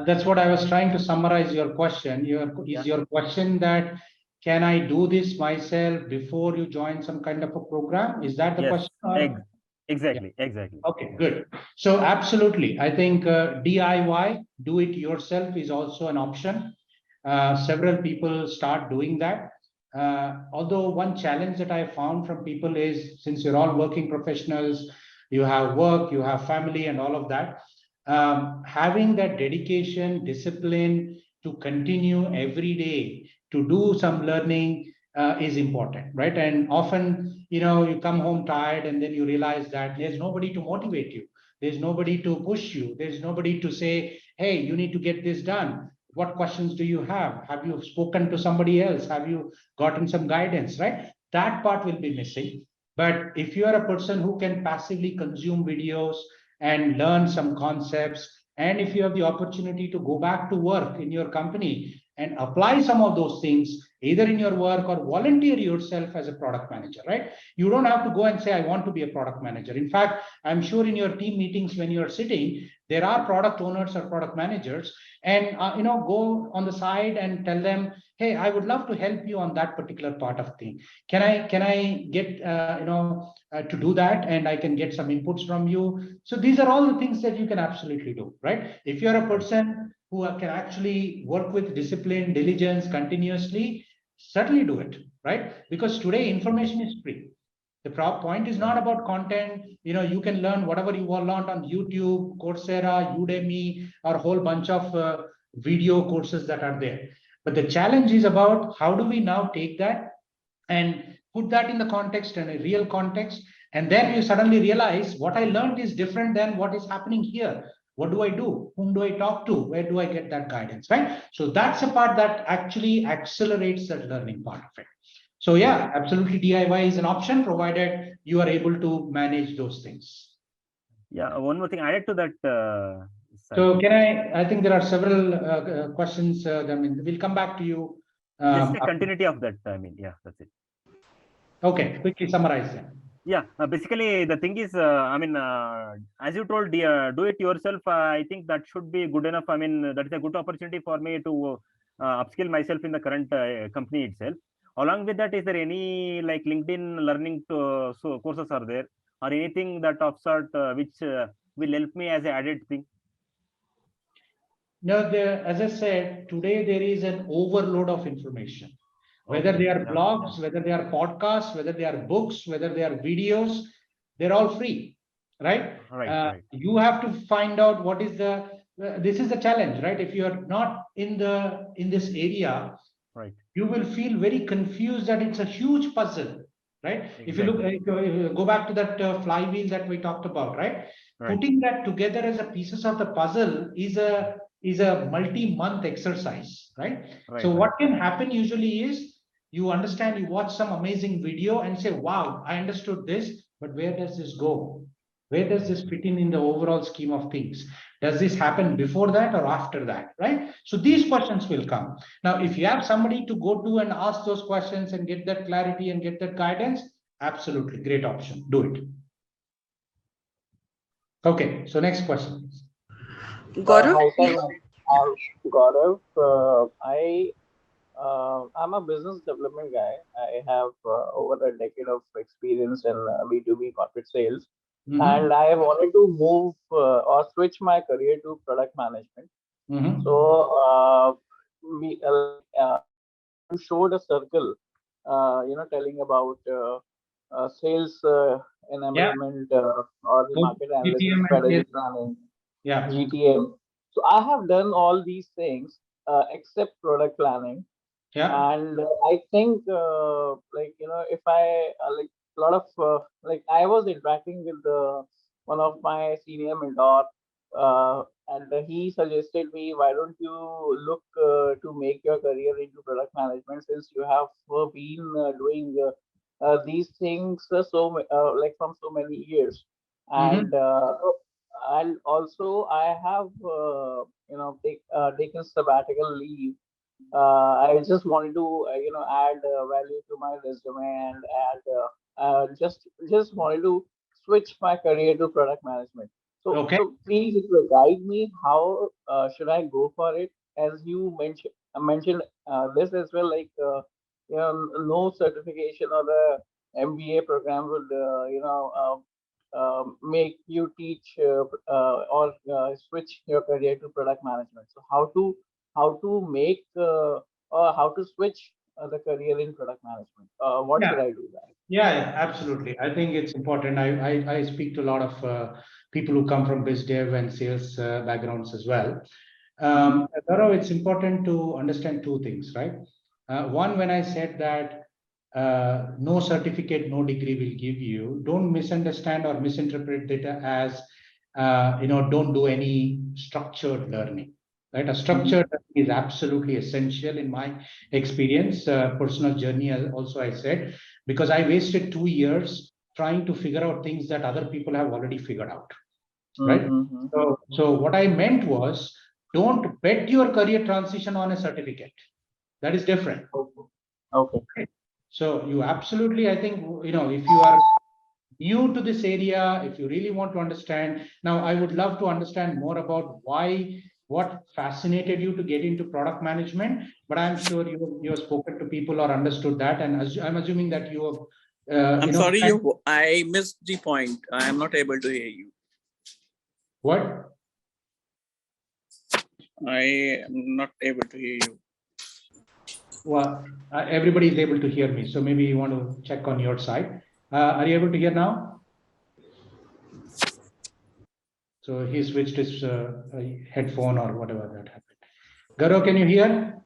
B: That's what I was trying to summarize your question. Your question that can I do this myself before you join some kind of a program? Is that the question?
C: Exactly.
B: Okay, good. So absolutely, I think DIY, do it yourself, is also an option. Several people start doing that. Although one challenge that I found from people is, since you're all working professionals, you have work, you have family and all of that, having that dedication, discipline to continue every day to do some learning is important, right? And often, you come home tired and then you realize that there's nobody to motivate you. There's nobody to push you. There's nobody to say, hey, you need to get this done. What questions do you have? Have you spoken to somebody else? Have you gotten some guidance, right? That part will be missing. But if you are a person who can passively consume videos and learn some concepts, and if you have the opportunity to go back to work in your company and apply some of those things, either in your work or volunteer yourself as a product manager, right? You don't have to go and say, I want to be a product manager. In fact, I'm sure in your team meetings when you're sitting, there are product owners or product managers, and go on the side and tell them, hey, I would love to help you on that particular part of thing. Can I get to do that, and I can get some inputs from you? So these are all the things that you can absolutely do, right? If you're a person who can actually work with discipline, diligence continuously, certainly do it, right? Because today information is free. The point is not about content. You can learn whatever you want on YouTube, Coursera, Udemy, or a whole bunch of video courses that are there. But the challenge is about how do we now take that and put that in the context, and a real context, and then you suddenly realize what I learned is different than what is happening here. What do I do? Whom do I talk to? Where do I get that guidance, right? So that's a part that actually accelerates that learning part of it. So yeah, absolutely, DIY is an option provided you are able to manage those things.
C: Yeah, one more thing added to that.
B: So I think there are several questions. We'll come back to you.
C: Just a continuity of that. Yeah, that's it.
B: Okay, quickly summarize them.
C: Yeah, basically the thing is, as you told, do it yourself. I think that should be good enough. That is a good opportunity for me to upskill myself in the current company itself. Along with that, is there any like LinkedIn learning courses are there, or anything that of sort which will help me as an added thing?
B: No, as I said, today there is an overload of information. Whether they are blogs, whether they are podcasts, whether they are books, whether they are videos, they're all free, right?
C: Right.
B: You have to find out what is the this is the challenge, right? If you are not in this area,
C: Right.
B: you will feel very confused that it's a huge puzzle, right?
C: Exactly.
B: If you go back to that flywheel that we talked about, right? Putting that together as a pieces of the puzzle is a multi-month exercise, right? So what can happen usually is you understand, you watch some amazing video and say, wow, I understood this, but where does this go? Where does this fit in the overall scheme of things? Does this happen before that or after that, right? So these questions will come. Now, if you have somebody to go to and ask those questions and get that clarity and get that guidance, absolutely great option. Do it. Okay, so next question.
A: Gaurav?
D: Hi, sir. I'm Gaurav. I'm a business development guy. I have over a decade of experience in B2B corporate sales, and I wanted to move or switch my career to product management. So, you showed a circle, telling about sales
B: Yeah,
D: enablement or the market analysis,
B: GTM and
D: strategy
B: sales.
D: planning,
B: Yeah,
D: GTM. So I have done all these things except product planning,
B: yeah.
D: and I think if I like a lot of I was interacting with one of my senior mentor, and he suggested me, why don't you look to make your career into product management, since you have been doing these things from so many years.
B: Mm-hmm.
D: And also I have taken sabbatical leave. I just wanted to add value to my resume, and just wanted to switch my career to product management.
B: Okay.
D: So please guide me, how should I go for it? As you mentioned this as well, no certification or the MBA program would make you teach or switch your career to product management. So how to make or how to switch the career in product management? What
B: Yeah.
D: should I do that?
B: Yeah, absolutely. I think it's important. I speak to a lot of people who come from biz dev and sales backgrounds as well. Gaurav, it's important to understand two things, right? One, when I said that no certificate, no degree will give you, don't misunderstand or misinterpret it as, don't do any structured learning, right? A structured learning is absolutely essential in my experience, personal journey, also I said, because I wasted 2 years trying to figure out things that other people have already figured out, right?
D: Mm-hmm.
B: So what I meant was, don't bet your career transition on a certificate. That is different.
D: Okay.
B: So you absolutely, I think, if you are new to this area, if you really want to understand, now I would love to understand more about what fascinated you to get into product management, but I'm sure you have spoken to people or understood that, and I'm assuming that you have,
E: I'm sorry, I missed the point. I am not able to hear you.
B: What?
E: I am not able to hear you.
B: Well, everybody is able to hear me, so maybe you want to check on your side. Are you able to hear now? So he switched his headphone or whatever that happened. Garo, can you hear?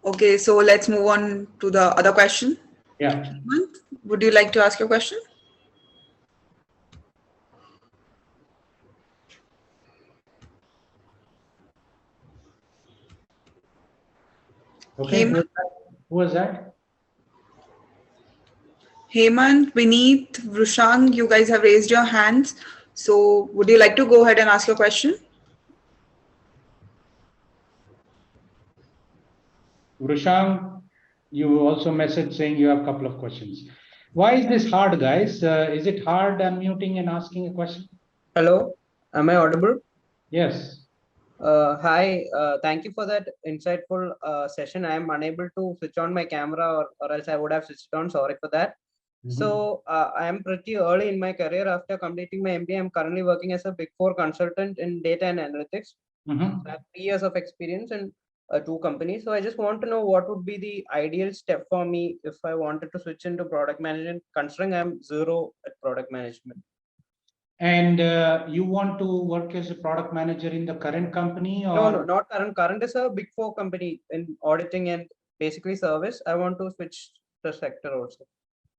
A: Okay, so let's move on to the other question.
B: Yeah.
A: Hemant, would you like to ask your question?
B: Okay.
A: Hemant,
B: Who was that?
A: Hemant, Vineet, Vrushang, you guys have raised your hands. So would you like to go ahead and ask your question?
B: Vrushang, you also messaged saying you have a couple of questions. Why is this hard, guys? Is it hard unmuting and asking a question?
F: Hello, am I audible?
B: Yes.
F: Hi, thank you for that insightful session. I am unable to switch on my camera, or else I would have switched on. Sorry for that. So I am pretty early in my career. After completing my MBA, I'm currently working as a Big Four consultant in data and analytics. So I have 3 years of experience in 2 companies. So I just want to know what would be the ideal step for me if I wanted to switch into product management, considering I'm zero at product management.
B: And you want to work as a product manager in the current company, or
F: no, not current. Current is a big four company in auditing and basically service. I want to switch the sector also.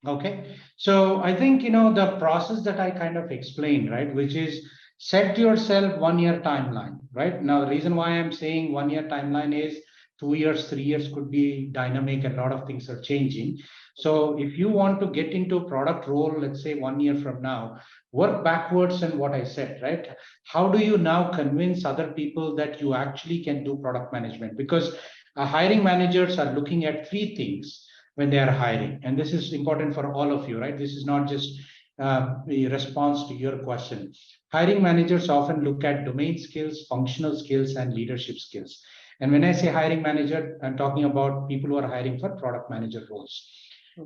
B: okay? So I think the process that I kind of explained, right, which is set yourself 1 year timeline, right? Now the reason why I'm saying 1 year timeline is 2 years, 3 years could be dynamic, and a lot of things are changing. So if you want to get into a product role, let's say 1 year from now, work backwards and what I said, right? How do you now convince other people that you actually can do product management? Because hiring managers are looking at three things when they are hiring, and this is important for all of you, right? This is not just a response to your question. Hiring managers often look at domain skills, functional skills, and leadership skills. And when I say hiring manager, I'm talking about people who are hiring for product manager roles.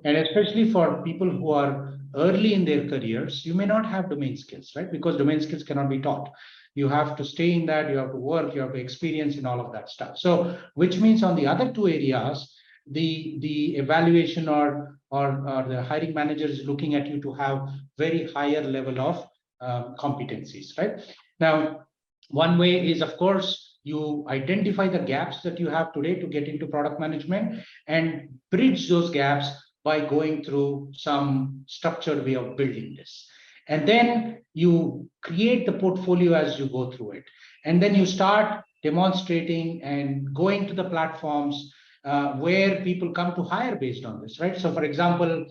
B: And especially for people who are early in their careers, you may not have domain skills, right? Because domain skills cannot be taught. You have to stay in that, you have to work, you have to experience in all of that stuff. So, which means on the other two areas, the evaluation or the hiring manager is looking at you to have very higher level of competencies, right? Now, one way is, of course, you identify the gaps that you have today to get into product management and bridge those gaps by going through some structured way of building this. And then you create the portfolio as you go through it. And then you start demonstrating and going to the platforms where people come to hire based on this, right? So for example,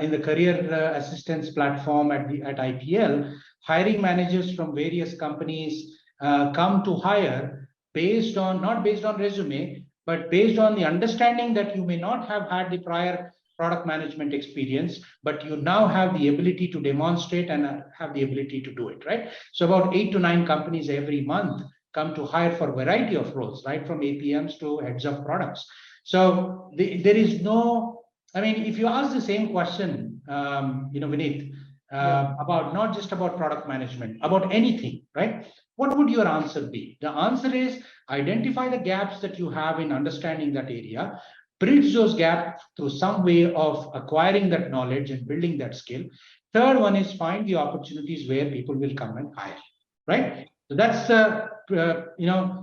B: in the career assistance platform at IPL, hiring managers from various companies come to hire based on, not based on resume, but based on the understanding that you may not have had the prior product management experience, but you now have the ability to demonstrate and have the ability to do it, right? So about 8 to 9 companies every month come to hire for a variety of roles, right? From APMs to heads of products. So there is no, I mean, if you ask the same question, Vineet, about not just about product management, about anything, right? What would your answer be? The answer is identify the gaps that you have in understanding that area, bridge those gaps through some way of acquiring that knowledge and building that skill. Third one is find the opportunities where people will come and hire, right? So that's the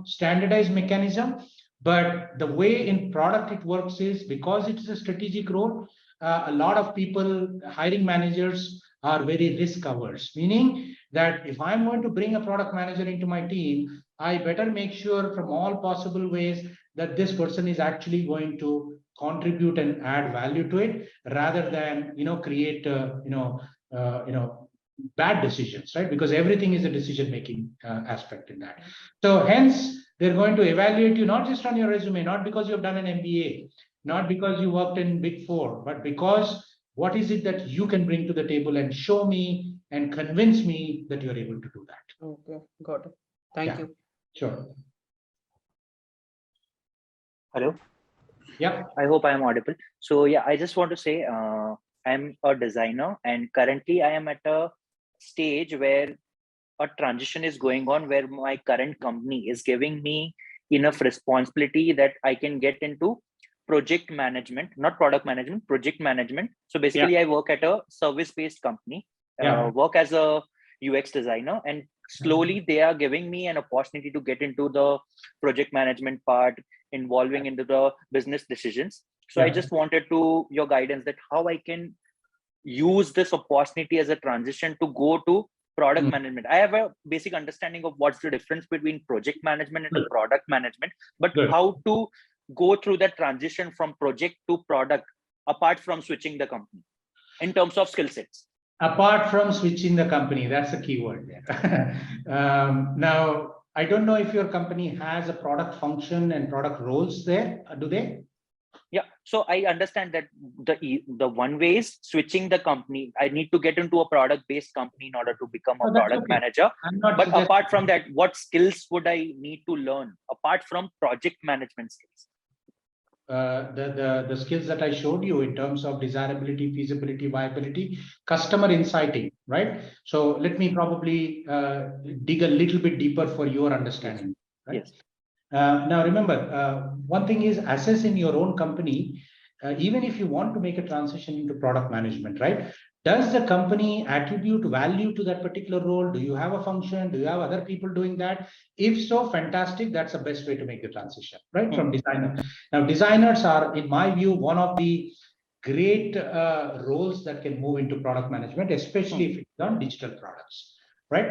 B: standardized mechanism. But the way in product it works is because it's a strategic role, a lot of people, hiring managers, are very risk averse, meaning that if I'm going to bring a product manager into my team, I better make sure from all possible ways that this person is actually going to contribute and add value to it, rather than create bad decisions, right? Because everything is a decision making aspect in that. So hence they're going to evaluate you not just on your resume, not because you have done an MBA, not because you worked in Big Four, but because what is it that you can bring to the table and show me and convince me that you're able to do that.
F: Okay, got it. Thank you.
B: Sure.
G: Hello.
B: Yeah.
G: I hope I am audible. So yeah, I just want to say I'm a designer, and currently I am at a stage where a transition is going on, where my current company is giving me enough responsibility that I can get into project management, not product management, project management. So basically I work at a service-based company, work as a UX designer, and slowly they are giving me an opportunity to get into the project management part, involving into the business decisions. So I just wanted your guidance that how I can use this opportunity as a transition to go to product management. I have a basic understanding of what's the difference between project management and product management, but how to go through that transition from project to product apart from switching the company in terms of skill sets.
B: Apart from switching the company, that's a key word there. Now, I don't know if your company has a product function and product roles there. Do they?
G: Yeah, so I understand that the one way is switching the company. I need to get into a product-based company in order to become a product manager. But apart from that, what skills would I need to learn apart from project management skills?
B: The skills that I showed you in terms of desirability, feasibility, viability, customer insighting, right? So let me probably dig a little bit deeper for your understanding. Right?
G: Yes.
B: Now remember, one thing is assess in your own company, even if you want to make a transition into product management, right? Does the company attribute value to that particular role? Do you have a function? Do you have other people doing that? If so, fantastic. That's the best way to make the transition, right? From designer. Now, designers are, in my view, one of the great roles that can move into product management, especially if it's on digital products, right?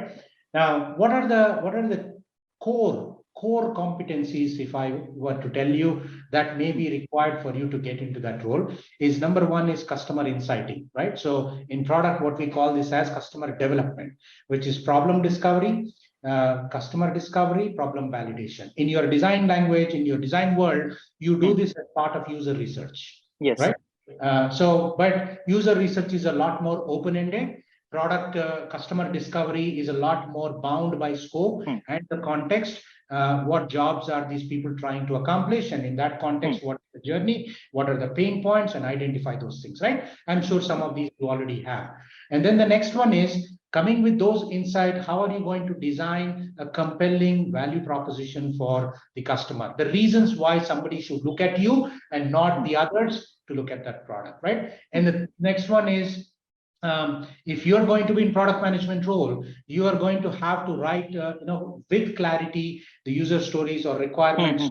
B: Now, what are the core competencies, if I were to tell you, that may be required for you to get into that role? Is number one is customer insighting, right? So in product, what we call this as customer development, which is problem discovery, customer discovery, problem validation. In your design language, in your design world, you do this as part of user research,
G: Yes.
B: right? But user research is a lot more open-ended. Product customer discovery is a lot more bound by scope and the context. What jobs are these people trying to accomplish? And in that context, what is the journey? What are the pain points? And identify those things, right? I'm sure some of these you already have. And then the next one is coming with those insights. How are you going to design a compelling value proposition for the customer? The reasons why somebody should look at you and not the others to look at that product, right? And the next one is, if you're going to be in product management role, you are going to have to write, with clarity, the user stories or requirements,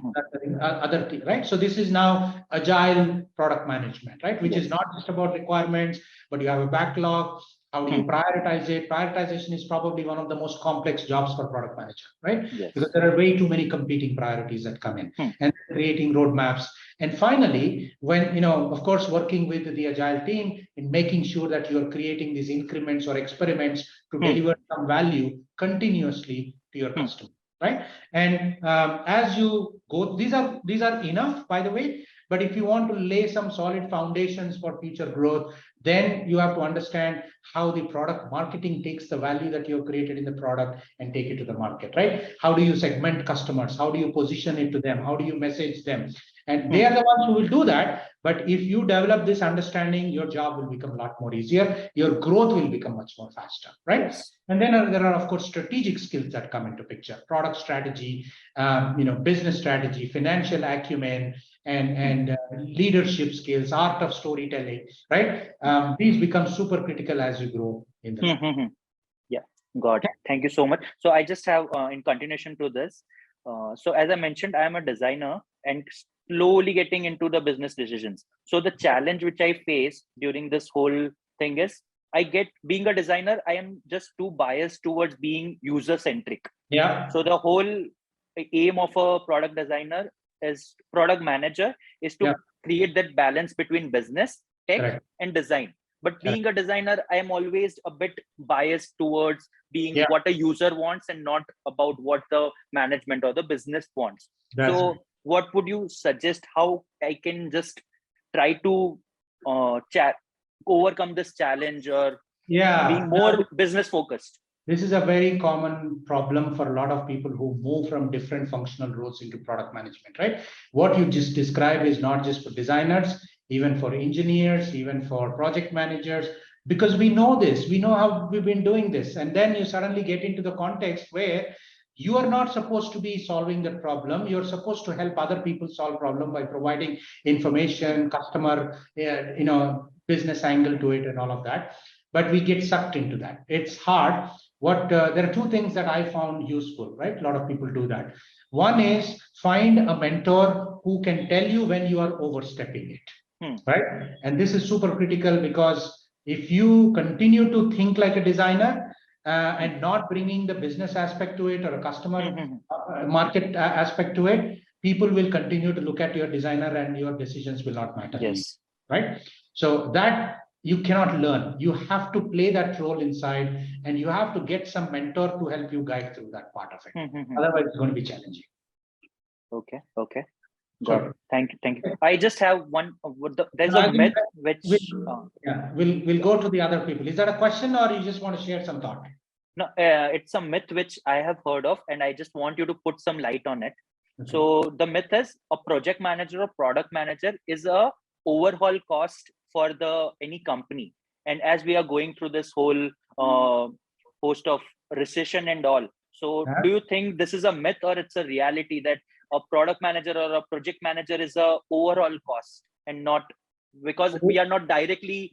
B: other things, right? So this is now agile product management, right? Which is not just about requirements, but you have a backlog. How do you prioritize it? Prioritization is probably one of the most complex jobs for product manager, right?
G: Yes.
B: Because there are way too many competing priorities that come in, and creating roadmaps. And finally, when, of course, working with the agile team in making sure that you're creating these increments or experiments to deliver some value continuously to your customer, right? And as you go, these are enough, by the way. But if you want to lay some solid foundations for future growth, then you have to understand how the product marketing takes the value that you've created in the product and take it to the market, right? How do you segment customers? How do you position it to them? How do you message them? And they are the ones who will do that. But if you develop this understanding, your job will become a lot more easier. Your growth will become much more faster, right?
G: Yes.
B: And then there are, of course, strategic skills that come into picture: product strategy, business strategy, financial acumen, and leadership skills, art of storytelling, right? These become super critical as you grow in the life.
G: Yeah, got it. Thank you so much. So I just have, in continuation to this, so as I mentioned, I am a designer and slowly getting into the business decisions. So the challenge which I face during this whole thing is, being a designer, I am just too biased towards being user centric.
B: Yeah.
G: So the whole aim of a product designer product manager is to create that balance between business, tech, and design. But being a designer, I am always a bit biased towards being what a user wants and not about what the management or the business wants. So what would you suggest how I can just try to overcome this challenge or being more business focused?
B: This is a very common problem for a lot of people who move from different functional roles into product management, right? What you just described is not just for designers, even for engineers, even for project managers, because we know this, we know how we've been doing this. And then you suddenly get into the context where you are not supposed to be solving the problem. You're supposed to help other people solve problem by providing information, customer, business angle to it and all of that. But we get sucked into that. It's hard. There are two things that I found useful, right? A lot of people do that. One is find a mentor who can tell you when you are overstepping it, right? And this is super critical, because if you continue to think like a designer and not bringing the business aspect to it or a customer market aspect to it, people will continue to look at your designer and your decisions will not matter, right? So that you cannot learn. You have to play that role inside, and you have to get some mentor to help you guide through that part of it. Otherwise, it's going to be challenging.
G: Okay. Got it. Thank you. I just have one. There's a myth which
B: we'll go to the other people. Is that a question, or you just want to share some thought?
G: No, it's a myth which I have heard of, and I just want you to put some light on it. Okay. So the myth is a project manager or product manager is a overhaul cost for any company. And as we are going through this whole host of recession and all, so do you think this is a myth or it's a reality that a product manager or a project manager is a overall cost and not because we are not directly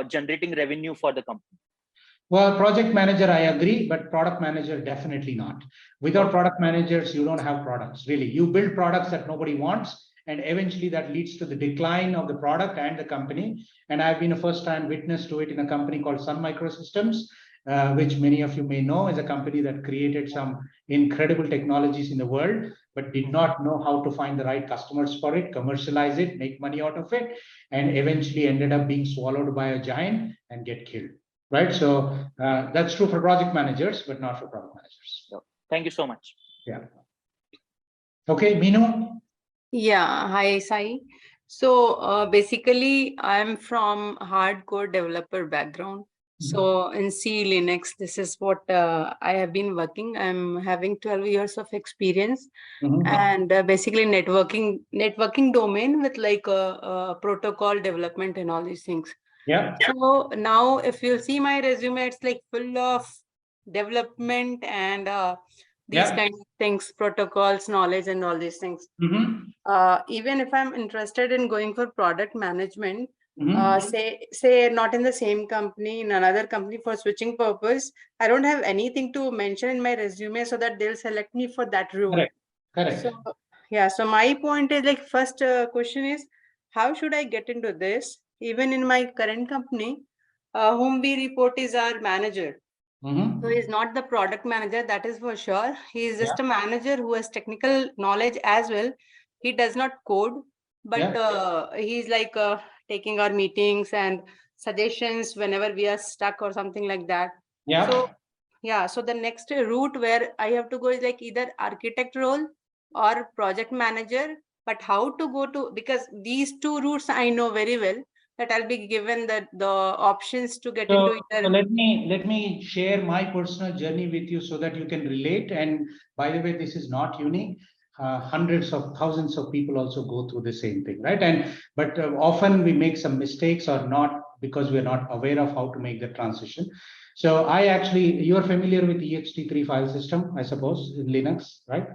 G: generating revenue for the company.
B: Well, project manager, I agree, but product manager, definitely not. Without product managers, you don't have products, really. You build products that nobody wants, and eventually that leads to the decline of the product and the company. And I've been a first-time witness to it in a company called Sun Microsystems, which many of you may know is a company that created some incredible technologies in the world, but did not know how to find the right customers for it, commercialize it, make money out of it, and eventually ended up being swallowed by a giant and get killed. Right. So that's true for project managers, but not for product managers.
G: So, thank you so much.
B: Yeah. Okay, Meenu.
H: Yeah. Hi, Sai. So basically, I'm from hardcore developer background. So in C Linux, this is what I have been working. I'm having 12 years of experience, and basically networking domain with like a protocol development and all these things.
B: Yeah.
H: So now if you see my resume, it's like full of development and these kind of things, protocols, knowledge, and all these things. Even if I'm interested in going for product management, say not in the same company, in another company for switching purpose, I don't have anything to mention in my resume so that they'll select me for that role.
B: Correct.
H: So yeah, so my point is like first question is, how should I get into this? Even in my current company, whom we report is our manager. So he's not the product manager, that is for sure. He is just a manager who has technical knowledge as well. He does not code, but he's like taking our meetings and suggestions whenever we are stuck or something like that.
B: Yeah.
H: So yeah, so the next route where I have to go is like either architect role or project manager. But how to go to, because these two routes I know very well, that I'll be given the options to get into either.
B: So let me share my personal journey with you so that you can relate. And by the way, this is not unique. Hundreds of thousands of people also go through the same thing, right? But often we make some mistakes or not because we're not aware of how to make the transition. So you're familiar with ext3 file system, I suppose, in Linux, right?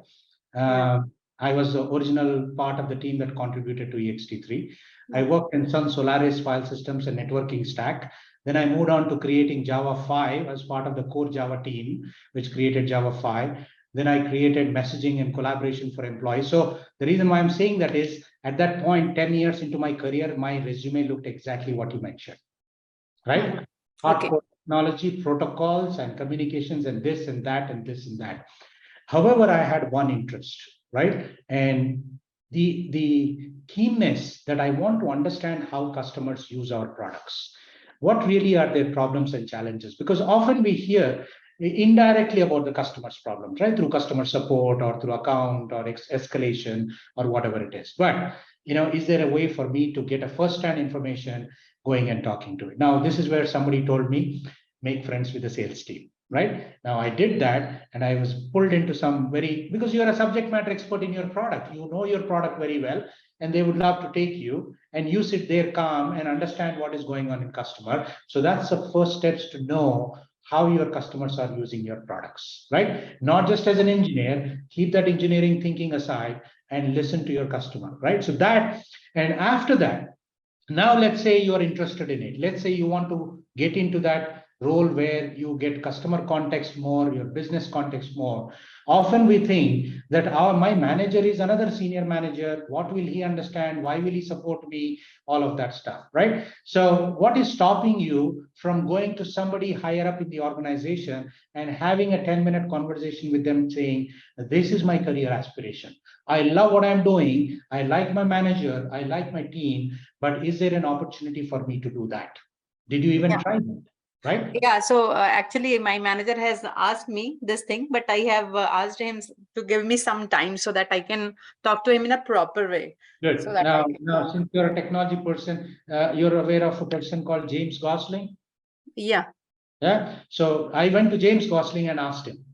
B: I was the original part of the team that contributed to ext3. I worked in Sun Solaris file systems and networking stack. Then I moved on to creating Java 5 as part of the core Java team, which created Java 5. Then I created messaging and collaboration for employees. So the reason why I'm saying that is at that point, 10 years into my career, my resume looked exactly what you mentioned, right? Hardcore technology, protocols and communications and this and that and this and that. However, I had one interest, right? And the keenness that I want to understand how customers use our products. What really are their problems and challenges? Because often we hear indirectly about the customer's problems, right? Through customer support or through account or escalation or whatever it is. But, is there a way for me to get a first-hand information going and talking to it? Now, this is where somebody told me, make friends with the sales team. Right now, I did that, and I was pulled into because you are a subject matter expert in your product. You know your product very well, and they would love to take you and use it there calm and understand what is going on in customer. So that's the first steps to know how your customers are using your products, right? Not just as an engineer, keep that engineering thinking aside and listen to your customer, right? So that, and after that, now let's say you are interested in it. Let's say you want to get into that role where you get customer context more, your business context more. Often we think that my manager is another senior manager. What will he understand? Why will he support me? All of that stuff, right? So what is stopping you from going to somebody higher up in the organization and having a 10-minute conversation with them saying, this is my career aspiration. I love what I'm doing. I like my manager. I like my team. But is there an opportunity for me to do that? Did you even try that? Right?
H: Yeah, so actually my manager has asked me this thing, but I have asked him to give me some time so that I can talk to him in a proper way.
B: Good.
H: So that
B: now, since you're a technology person, you're aware of a person called James Gosling?
H: Yeah.
B: Yeah. So I went to James Gosling and asked him.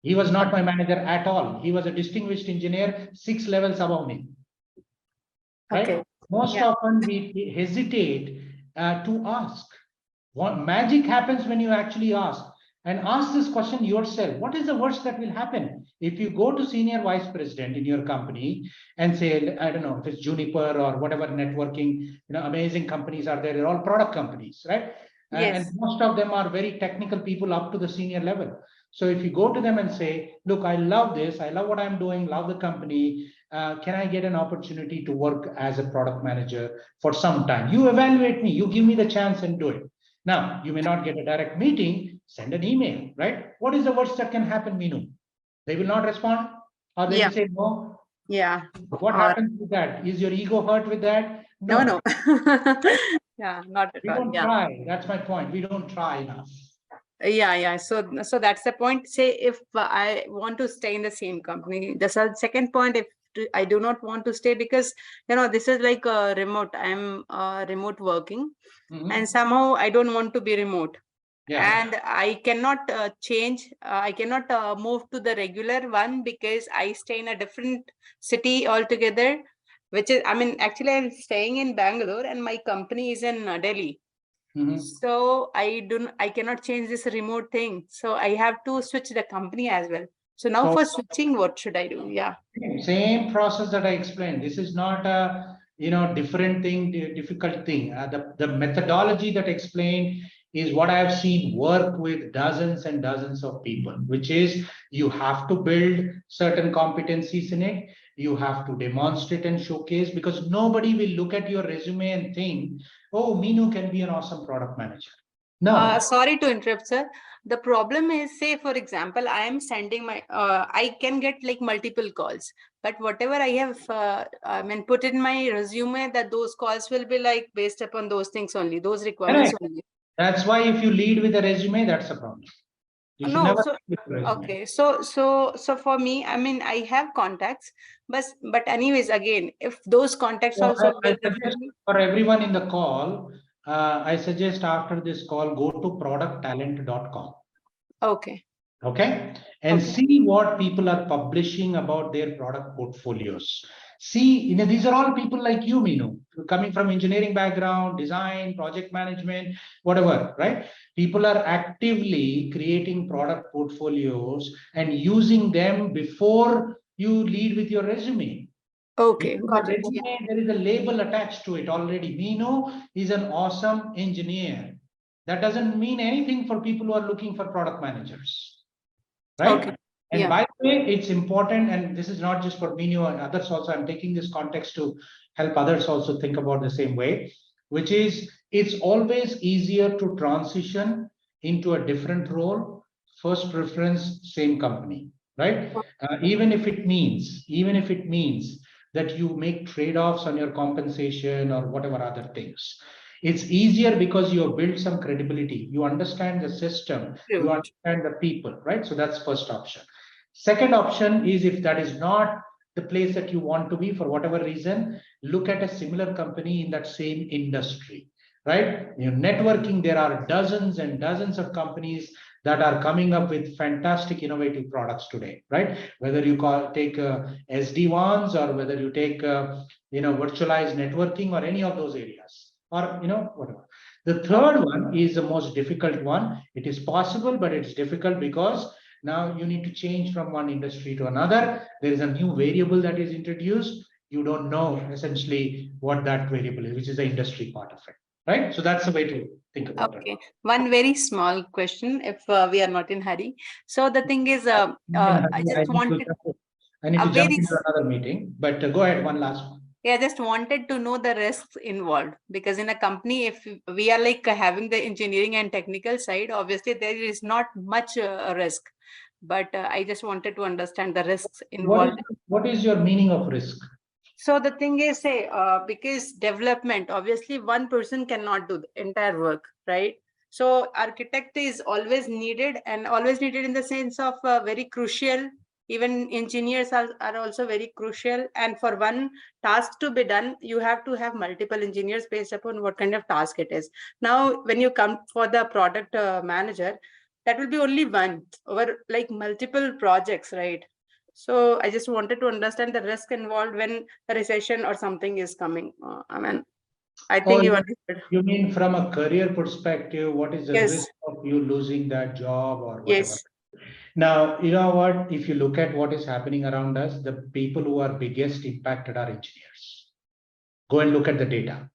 B: He was not my manager at all. He was a distinguished engineer, 6 levels above me. Right?
H: Okay.
B: Most often we hesitate to ask. What magic happens when you actually ask. and ask this question yourself. What is the worst that will happen if you go to senior vice president in your company and say, I don't know, if it's Juniper or whatever networking, amazing companies are there. They're all product companies, right?
H: Yes.
B: And most of them are very technical people up to the senior level. So if you go to them and say, look, I love this, I love what I'm doing, love the company, can I get an opportunity to work as a product manager for some time? You evaluate me, you give me the chance and do it. Now, you may not get a direct meeting, send an email, right? What is the worst that can happen, Meenu? They will not respond, or they will say no.
H: Yeah.
B: What happens with that? Is your ego hurt with that?
H: No. Yeah, not at
B: We
H: all.
B: don't
H: Yeah.
B: try. That's my point. We don't try enough.
H: Yeah. So that's the point. Say if I want to stay in the same company, the second point, if I do not want to stay because this is like a remote. I'm remote working, and somehow I don't want to be remote. Yeah. And I cannot change. I cannot move to the regular one because I stay in a different city altogether. Which is, actually, I'm staying in Bangalore, and my company is in Delhi. So I cannot change this remote thing. So I have to switch the company as well. So now for switching, what should I do? Yeah.
B: Same process that I explained. This is not a different thing, difficult thing. The methodology that I explained is what I have seen work with dozens and dozens of people, which is you have to build certain competencies in it. You have to demonstrate and showcase, because nobody will look at your resume and think, oh, Meenu can be an awesome product manager. No.
H: Sorry to interrupt, sir. The problem is, say, for example, I am sending my, I can get like multiple calls, but whatever I have, put in my resume, that those calls will be like based upon those things only, those requirements only.
B: That's why if you lead with a resume, that's a problem. You should never
H: So,
B: lead with a resume.
H: okay. So for me, I have contacts, but anyways, again, if those contacts
B: So
H: also
B: I
H: will
B: suggest
H: definitely.
B: for everyone in the call, I suggest after this call, go to producttalent.com.
H: Okay.
B: Okay. And see what people are publishing about their product portfolios. See, these are all people like you, Meenu, coming from engineering background, design, project management, whatever, right? People are actively creating product portfolios and using them before you lead with your resume.
H: Okay,
B: Because
H: got
B: the
H: it.
B: resume, there is a label attached to it already. Meenu is an awesome engineer. That doesn't mean anything for people who are looking for product managers. Right?
H: Okay.
B: And by the way, it's important, and this is not just for Meenu and others also, I'm taking this context to help others also think about the same way, which is it's always easier to transition into a different role, first preference, same company, right? Even if it means that you make trade-offs on your compensation or whatever other things. It's easier because you have built some credibility. You understand the system, you understand the people, right? So that's first option. Second option is, if that is not the place that you want to be for whatever reason, look at a similar company in that same industry, right? Networking, there are dozens and dozens of companies that are coming up with fantastic innovative products today, right? Whether you take SD-WANs or whether you take virtualized networking or any of those areas, or whatever. The third one is the most difficult one. It is possible, but it's difficult because now you need to change from one industry to another. There is a new variable that is introduced. You don't know essentially what that variable is, which is the industry part of it, right? So that's the way to think about it.
H: Okay, one very small question, if we are not in hurry. So the thing is, I just wanted.
B: I need to jump into another meeting, but go ahead, one last one.
H: Yeah, I just wanted to know the risks involved, because in a company, if we are like having the engineering and technical side, obviously there is not much risk, but I just wanted to understand the risks involved.
B: What is your meaning of risk?
H: So the thing is, say, because development, obviously one person cannot do the entire work, right? So architect is always needed, and always needed in the sense of very crucial. Even engineers are also very crucial. And for one task to be done, you have to have multiple engineers based upon what kind of task it is. Now, when you come for the product manager, that will be only one over like multiple projects, right? So I just wanted to understand the risk involved when a recession or something is coming. I think you
B: you-
H: understood.
B: You mean from a career perspective, what is the
H: Yes.
B: risk of you losing that job or whatever?
H: Yes.
B: Now, you know what? If you look at what is happening around us, the people who are biggest impacted are engineers. Go and look at the data.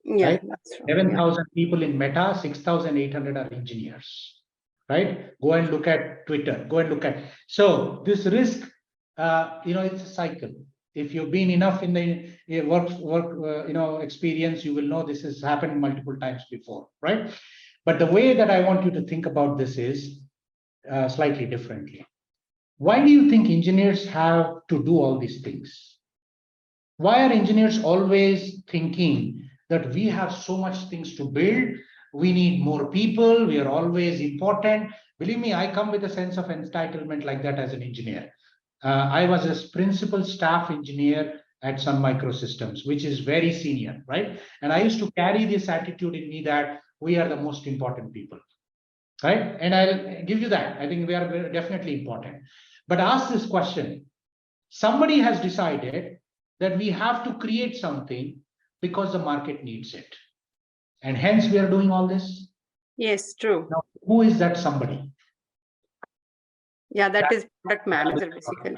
H: Yeah,
B: Right?
H: that's true.
B: 7,000 people in Meta, 6,800 are engineers. Right? Go and look at Twitter. Go and look at. So this risk, it's a cycle. If you've been enough in the work, experience, you will know this has happened multiple times before, right? But the way that I want you to think about this is slightly differently. Why do you think engineers have to do all these things? Why are engineers always thinking that we have so much things to build? We need more people. We are always important. Believe me, I come with a sense of entitlement like that as an engineer. I was a principal staff engineer at Sun Microsystems, which is very senior, right? And I used to carry this attitude in me that we are the most important people, right? And I'll give you that. I think we are definitely important. But ask this question. Somebody has decided that we have to create something because the market needs it. And hence we are doing all this.
H: Yes, true.
B: Now, who is that somebody?
H: Yeah, that is product manager basically.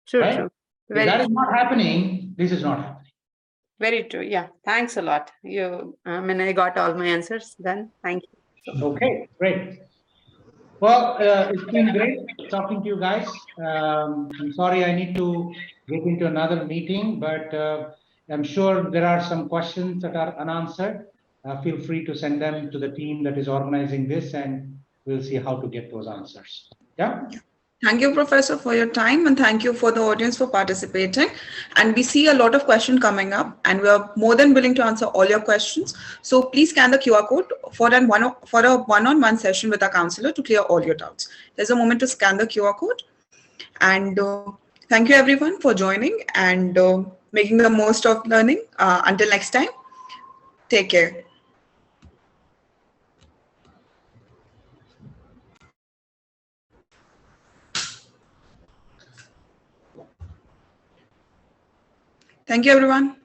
H: True,
B: Right?
H: true.
B: If
H: Very
B: that is
H: true.
B: not happening, this is not happening.
H: Very true. Yeah. Thanks a lot. I got all my answers then. Thank you.
B: Okay, great. Well, it's been great talking to you guys. I'm sorry I need to get into another meeting, but I'm sure there are some questions that are unanswered. Feel free to send them to the team that is organizing this, and we'll see how to get those answers. Yeah.
A: Thank you, Professor, for your time, and thank you for the audience for participating. And we see a lot of questions coming up, and we are more than willing to answer all your questions. So please scan the QR code for a one-on-one session with our counselor to clear all your doubts. There's a moment to scan the QR code. And thank you, everyone, for joining and making the most of learning. Until next time, take care. Thank you, everyone.